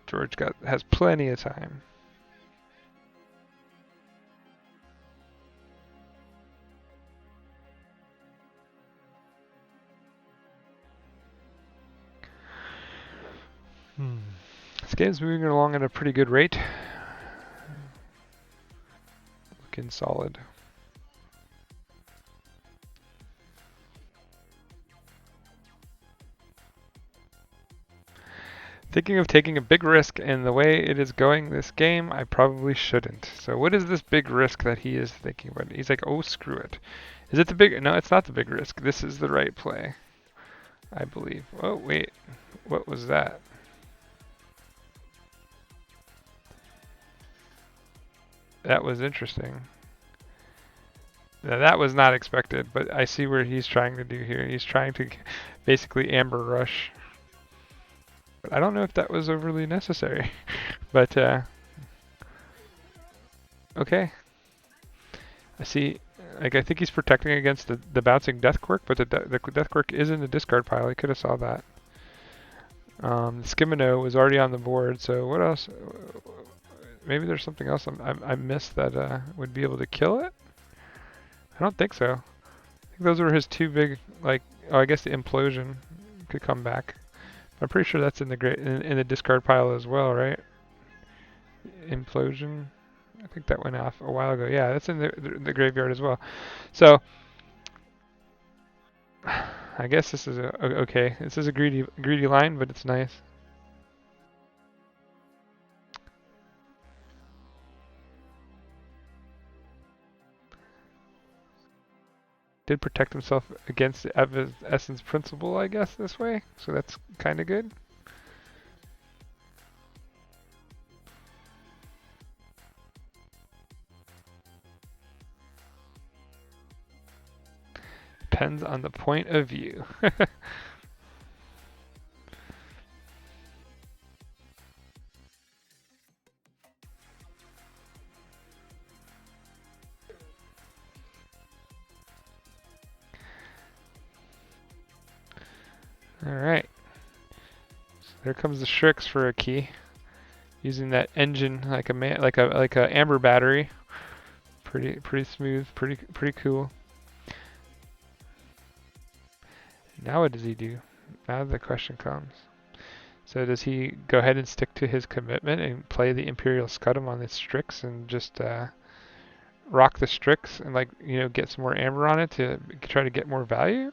George has plenty of time. This game's moving along at a pretty good rate. Looking solid. Thinking of taking a big risk, and the way it is going this game, I probably shouldn't. So what is this big risk that he is thinking about? He's like, oh, screw it. Is it the big? No, it's not the big risk. This is the right play, I believe. Oh, wait. What was that? That was interesting. Now, that was not expected, but I see what he's trying to do here. He's trying to basically amber rush. But I don't know if that was overly necessary. But, okay. I see, like, I think he's protecting against the bouncing Death Quirk, but the Death Quirk is in the discard pile. He could have saw that. Skimino was already on the board, so what else? Maybe there's something else I missed that would be able to kill it? I don't think so. I think those were his two big, like, oh, I guess the Implosion could come back. I'm pretty sure that's in the discard pile as well, right? Implosion. I think that went off a while ago. Yeah, that's in the graveyard as well. So I guess this is okay. This is a greedy line, but it's nice. Did protect himself against the Essence Principle, I guess, this way. So that's kind of good. Depends on the point of view. Alright. So there comes the Shrix for a key. Using that engine like a amber battery. Pretty smooth, pretty cool. Now what does he do? Now the question comes. So does he go ahead and stick to his commitment and play the Imperial Scudam on the Strix and just rock the Strix and, like, you know, get some more amber on it to try to get more value?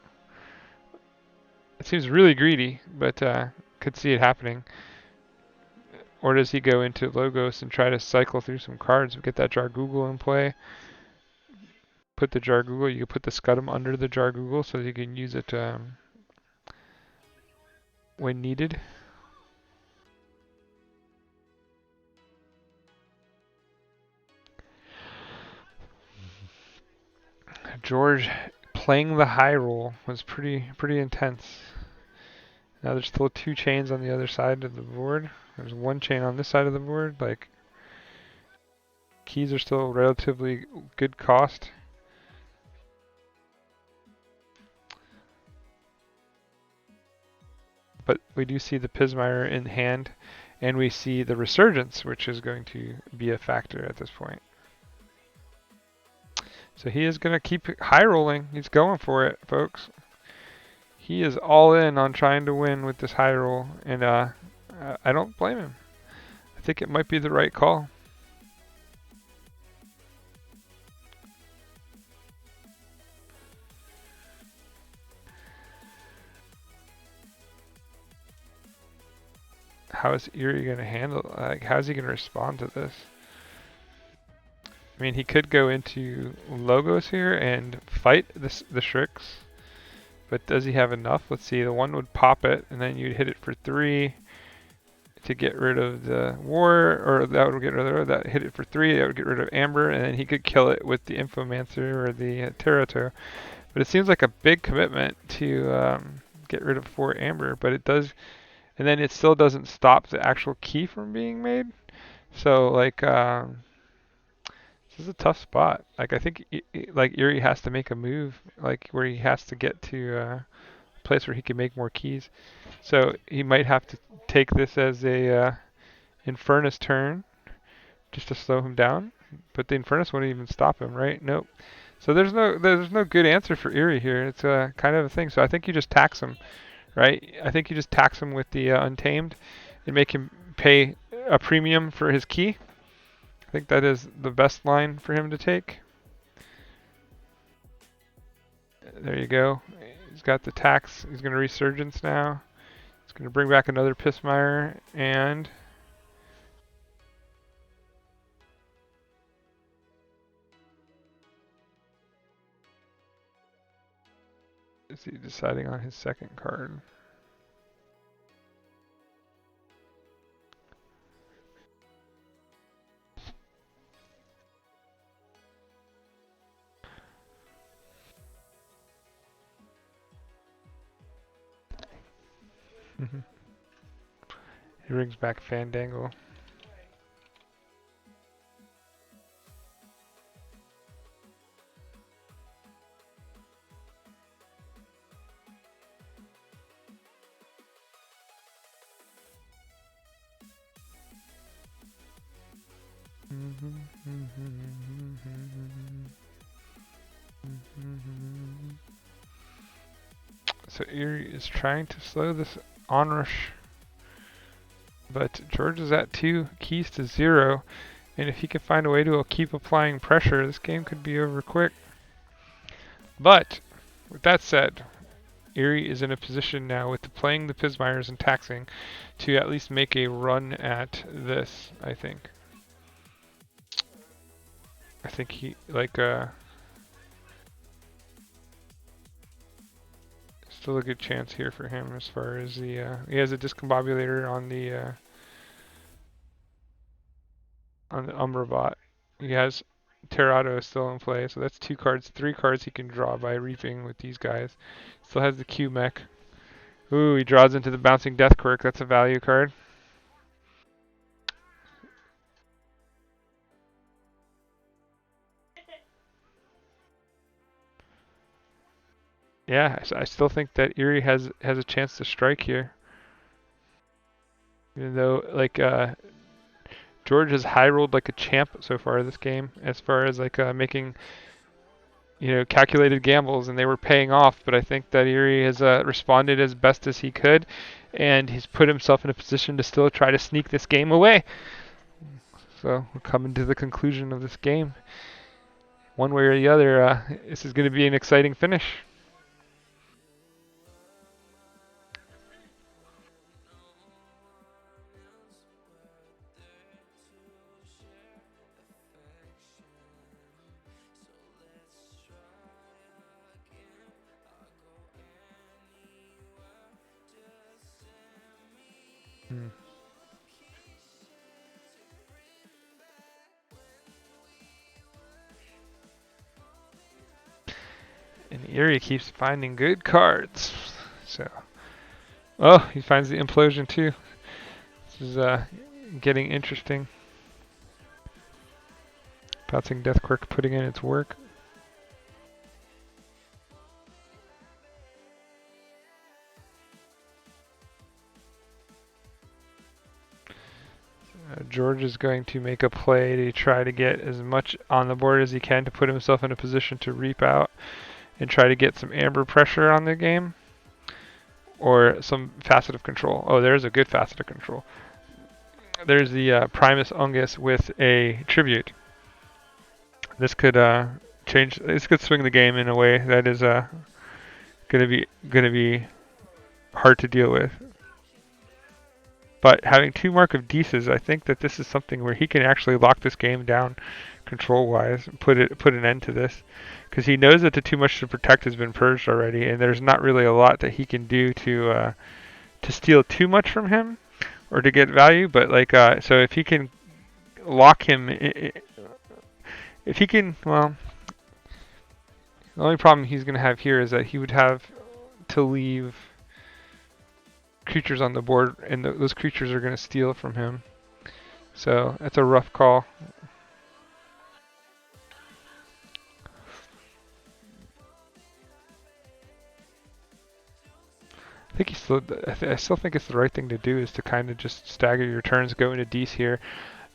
It seems really greedy, but could see it happening. Or does he go into Logos and try to cycle through some cards, get that Jargoogle in play? Put the Jargoogle, you can put the Scudam under the Jargoogle so that you can use it when needed. George playing the high roll was pretty intense. Now there's still two chains on the other side of the board. There's one chain on this side of the board. Like, keys are still relatively good cost. But we do see the Pismire in hand, and we see the Resurgence, which is going to be a factor at this point. So he is going to keep high rolling. He's going for it, folks. He is all in on trying to win with this high roll, and I don't blame him. I think it might be the right call. How is Irie going to handle, like, how's he going to respond to this? I mean, he could go into Logos here and fight the Shrix, but does he have enough? Let's see, the one would pop it, and then you'd hit it for 3 to get rid of the War, or that would get rid of that. Hit it for 3, that would get rid of Amber, and then he could kill it with the Infomancer or the Terato. But it seems like a big commitment to get rid of 4 Amber, but it does, and then it still doesn't stop the actual key from being made. So, like, This is a tough spot. Like I think like Irie has to make a move, like where he has to get to a place where he can make more keys. So he might have to take this as a Infernus turn just to slow him down. But the Infernus wouldn't even stop him, right? Nope. So there's no good answer for Irie here. It's a kind of a thing. So I think you just tax him, right? I think you just tax him with the Untamed and make him pay a premium for his key. I think that is the best line for him to take. There you go. He's got the tax. He's going to Resurgence now. He's going to bring back another Pissmire and is he deciding on his second card? He brings back Fandangle. So Irie is trying to slow this onrush, but George is at 2 keys to 0, and if he can find a way to keep applying pressure, this game could be over quick. But with that said, Irie is in a position now with playing the Pismires and taxing to at least make a run at this, I think. I think he, like, still a good chance here for him as far as the, he has a discombobulator on the Umbra bot. He has Terrado still in play, so that's 2 cards, 3 cards he can draw by reaping with these guys. Still has the Q mech. Ooh, he draws into the Bouncing Death Quirk. That's a value card. Yeah, I still think that Irie has a chance to strike here. Even though, like, George has high rolled like a champ so far this game, as far as like making calculated gambles, and they were paying off. But I think that Irie has responded as best as he could, and he's put himself in a position to still try to sneak this game away. So we're coming to the conclusion of this game. One way or the other, this is going to be an exciting finish. Hmm. And Irie keeps finding good cards. So, oh, he finds the implosion too. This is getting interesting. Bouncing Death Quirk putting in its work. George is going to make a play to try to get as much on the board as he can to put himself in a position to reap out and try to get some amber pressure on the game or some facet of control. Oh, there's a good facet of control. There's the Primus Ungus with a tribute. This could change. This could swing the game in a way that is gonna be hard to deal with. But having 2 Mark of Deces, I think that this is something where he can actually lock this game down control-wise, put an end to this, because he knows that the Too Much to Protect has been purged already, and there's not really a lot that he can do to steal too much from him or to get value. But like, so if he can lock him, if he can, well, the only problem he's going to have here is that he would have to leave creatures on the board, and those creatures are going to steal from him. So that's a rough call. I think I still think it's the right thing to do is to kind of just stagger your turns, go into D's here,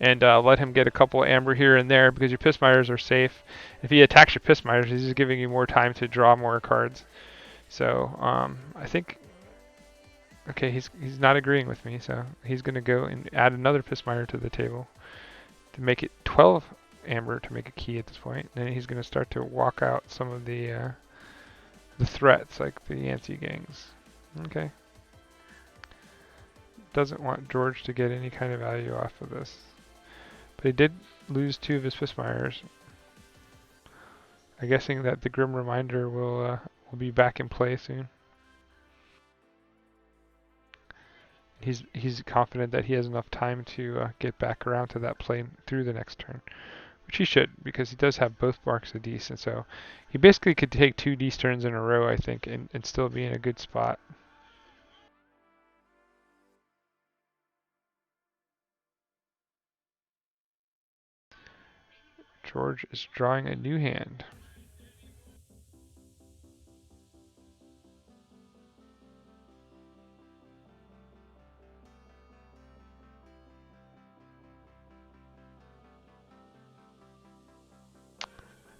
and let him get a couple amber here and there because your Pissmires are safe. If he attacks your Pissmires, he's just giving you more time to draw more cards. So I think okay, he's not agreeing with me, so he's gonna go and add another Pissmire to the table to make it 12 amber to make a key at this point. Then he's gonna start to walk out some of the threats like the Yancey gangs. Okay. Doesn't want George to get any kind of value off of this. But he did lose 2 of his Fistmires. I'm guessing that the Grim Reminder will be back in play soon. He's confident that he has enough time to get back around to that play through the next turn, which he should because he does have both marks of decent. So he basically could take 2 D's turns in a row, I think, and still be in a good spot. George is drawing a new hand.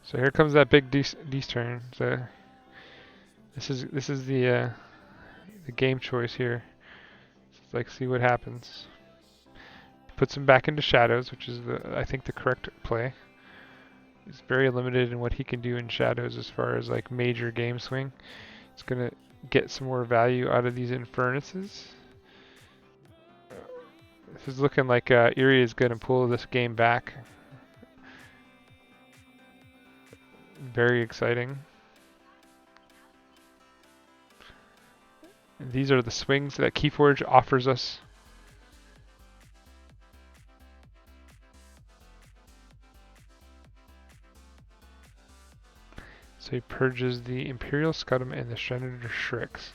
So here comes that big D's turn. So this is the game choice here. It's like see what happens. Puts him back into shadows, which is I think the correct play. He's very limited in what he can do in shadows as far as like major game swing. It's gonna get some more value out of these Infurnuses. This is looking like Irie is gonna pull this game back. Very exciting. And these are the swings that Keyforge offers us. So he purges the Imperial Scudam and the Senator Shrix.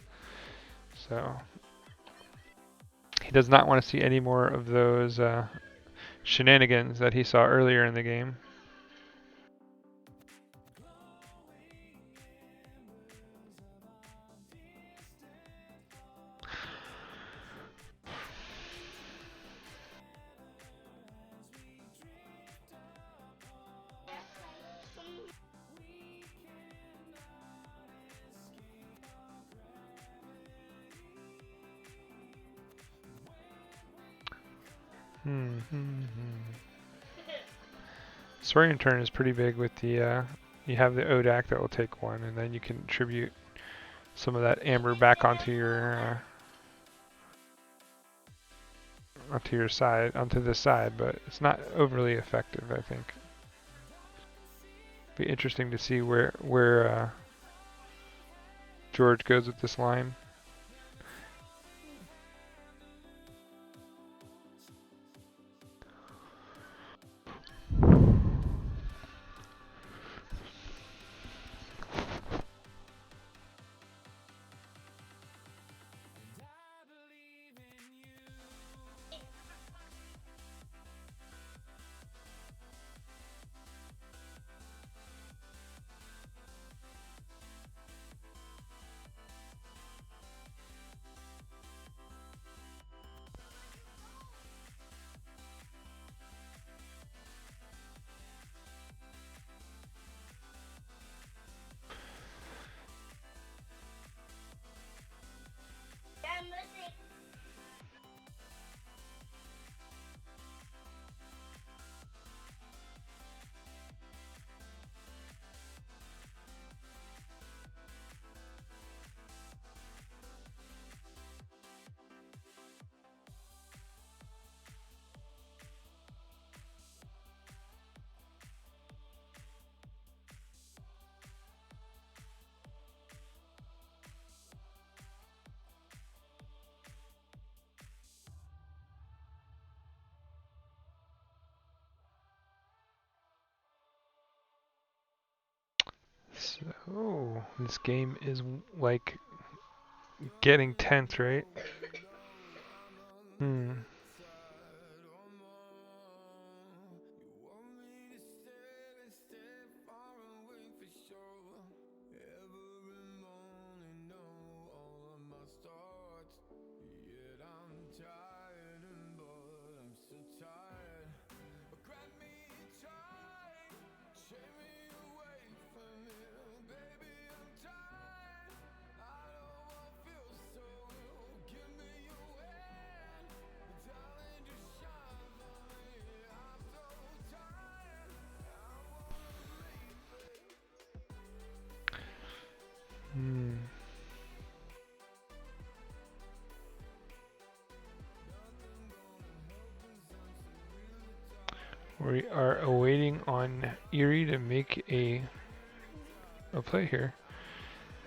So he does not want to see any more of those shenanigans that he saw earlier in the game. Swearing turn is pretty big with the, you have the Odak that will take 1, and then you can attribute some of that amber back onto this side, but it's not overly effective, I think. Be interesting to see where George goes with this line. So this game is like getting tense, right? Hmm. Hmm. We are awaiting on Irie to make a play here.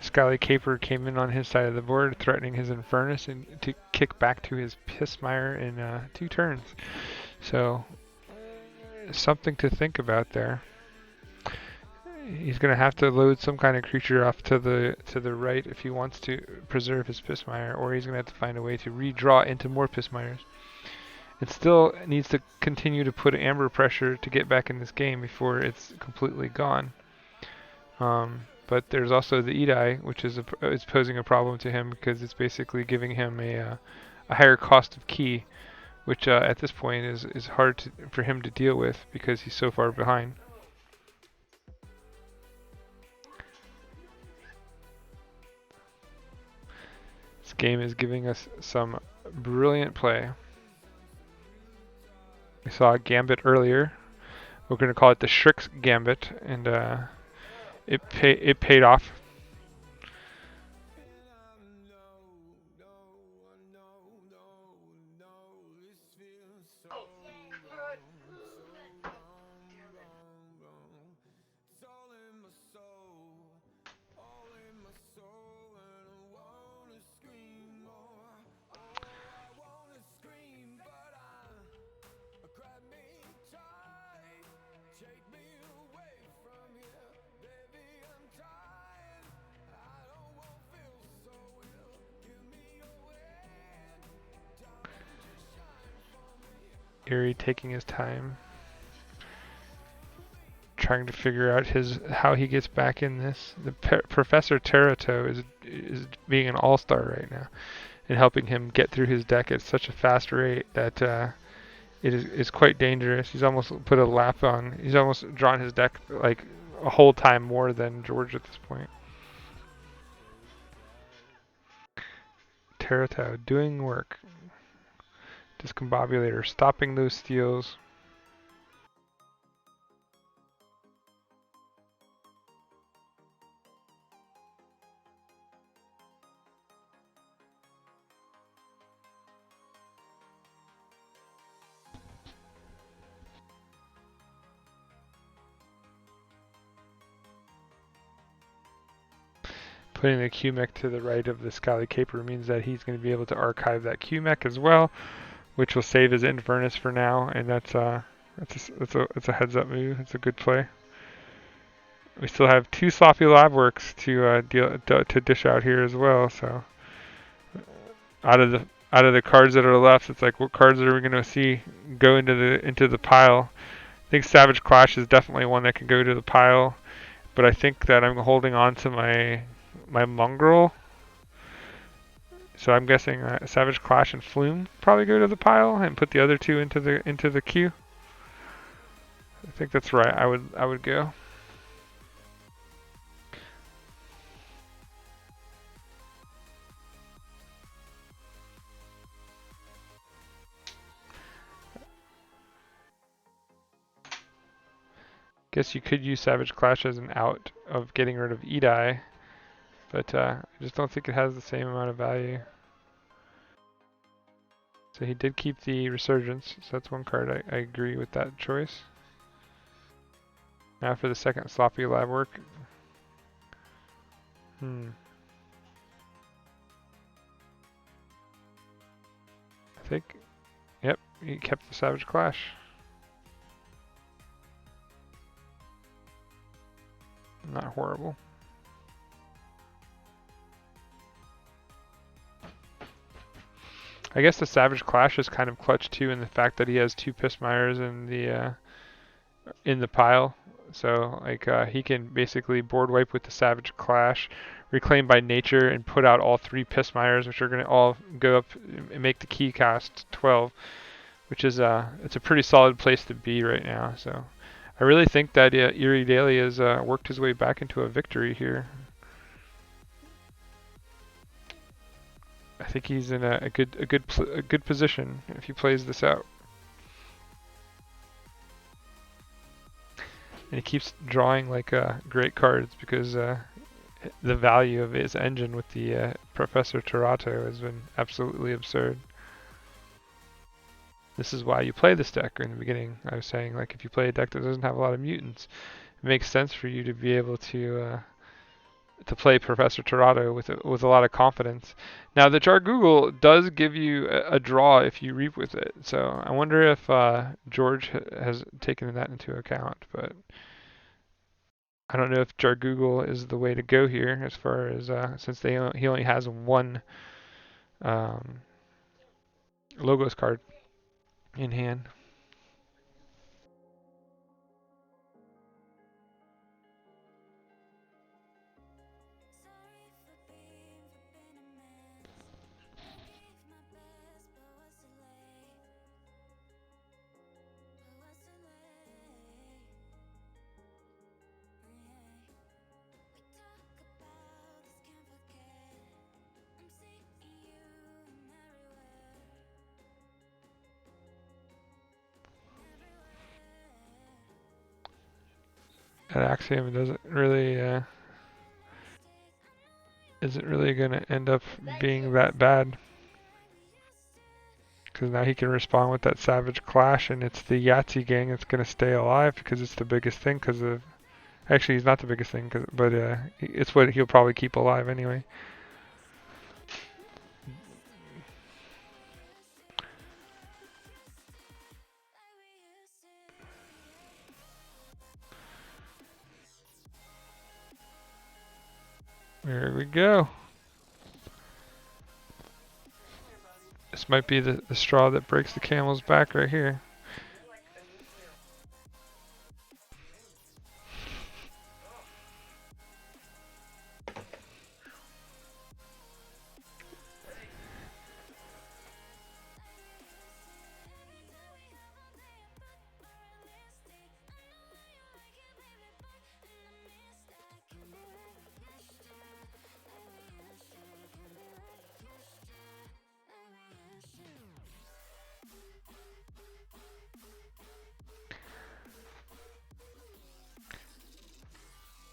Skyly Caper came in on his side of the board, threatening his Infernus and to kick back to his Pissmire in 2 turns. So something to think about there. He's going to have to load some kind of creature off to the right if he wants to preserve his Pissmire, or he's going to have to find a way to redraw into more Pissmires. It still needs to continue to put amber pressure to get back in this game before it's completely gone. But there's also the Edai, which is posing a problem to him because it's basically giving him a higher cost of key, which at this point is hard for him to deal with because he's so far behind. This game is giving us some brilliant play. We saw a Gambit earlier. We're going to call it the Shrix Gambit, and it paid off. Irie taking his time, trying to figure out how he gets back in this. The Professor Terato is being an all-star right now and helping him get through his deck at such a fast rate that it is quite dangerous. He's almost put a lap on. He's almost drawn his deck like a whole time more than George at this point. Terato doing work. Discombobulator stopping those steals. Putting the Q-Mech to the right of the Skyly Caper means that he's going to be able to archive that Q-Mech as well, which will save his Infernus for now, and that's a heads-up move. It's a good play. We still have 2 sloppy lab works to dish out here as well. So out of the cards that are left, it's like what cards are we going to see go into the pile? I think Savage Clash is definitely one that can go to the pile, but I think that I'm holding on to my Mongrel. So I'm guessing Savage Clash and Flume probably go to the pile and put the other 2 into the queue. I think that's right. I would go. Guess you could use Savage Clash as an out of getting rid of Edai, but I just don't think it has the same amount of value. So he did keep the Resurgence, so that's one card I agree with that choice. Now for the second sloppy lab work. I think, yep, he kept the Savage Clash. Not horrible. I guess the Savage Clash is kind of clutch too in the fact that he has 2 Pissmires in the pile. So like he can basically board wipe with the Savage Clash, reclaim by nature, and put out all 3 Pissmires, which are going to all go up and make the key cost 12, which is it's a pretty solid place to be right now. So I really think that IrieDaily has worked his way back into a victory here. I think he's in a good position if he plays this out. And he keeps drawing like great cards because the value of his engine with the Professor Terato has been absolutely absurd. This is why you play this deck. In the beginning, I was saying, like, if you play a deck that doesn't have a lot of mutants, it makes sense for you to be able to play Professor Terato with a lot of confidence. Now, the Char Google does give you a draw if you reap with it, so I wonder if George has taken that into account, but I don't know if Jar Google is the way to go here as far as since he only has one um, logos card in hand. That Axiom doesn't really isn't really going to end up being that bad. Because now he can respond with that Savage Clash, and it's the Yahtzee gang that's going to stay alive because it's the biggest thing. Because of actually, he's not the biggest thing, but it's what he'll probably keep alive anyway. There we go. This might be the straw that breaks the camel's back right here.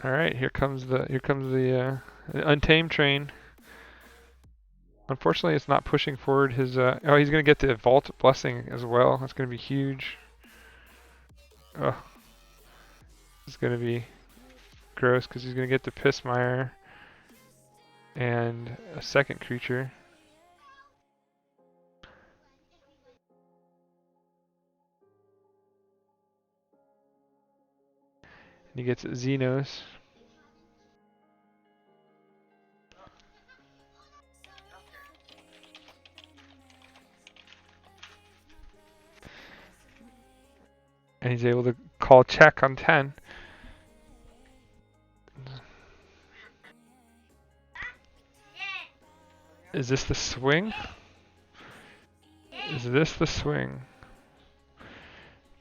All right, here comes the Untamed train. Unfortunately, it's not pushing forward his. Oh, he's gonna get the Vault Blessing as well. That's gonna be huge. Oh, it's gonna be gross because he's gonna get the Pissmire and a second creature. And he gets Xenos. And he's able to call check on 10. Is this the swing? Is this the swing?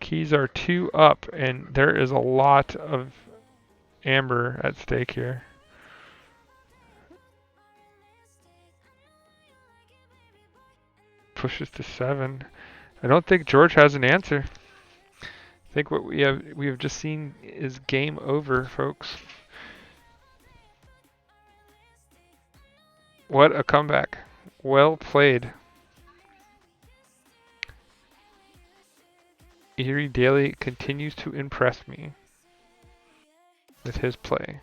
Keys are 2 up, and there is a lot of amber at stake here. Pushes to 7. I don't think George has an answer. I think what we have just seen is game over, folks. What a comeback. Well played. IrieDaily continues to impress me with his play.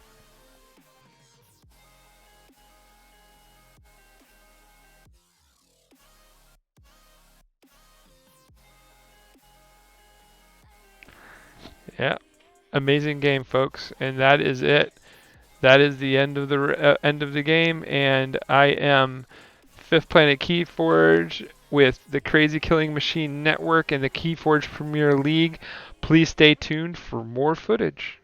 Yeah, amazing game, folks, and that is it. That is the end of the game, and I am Fifth Planet Keyforge with the Crazy Killing Machine Network and the Keyforge Premier League. Please stay tuned for more footage.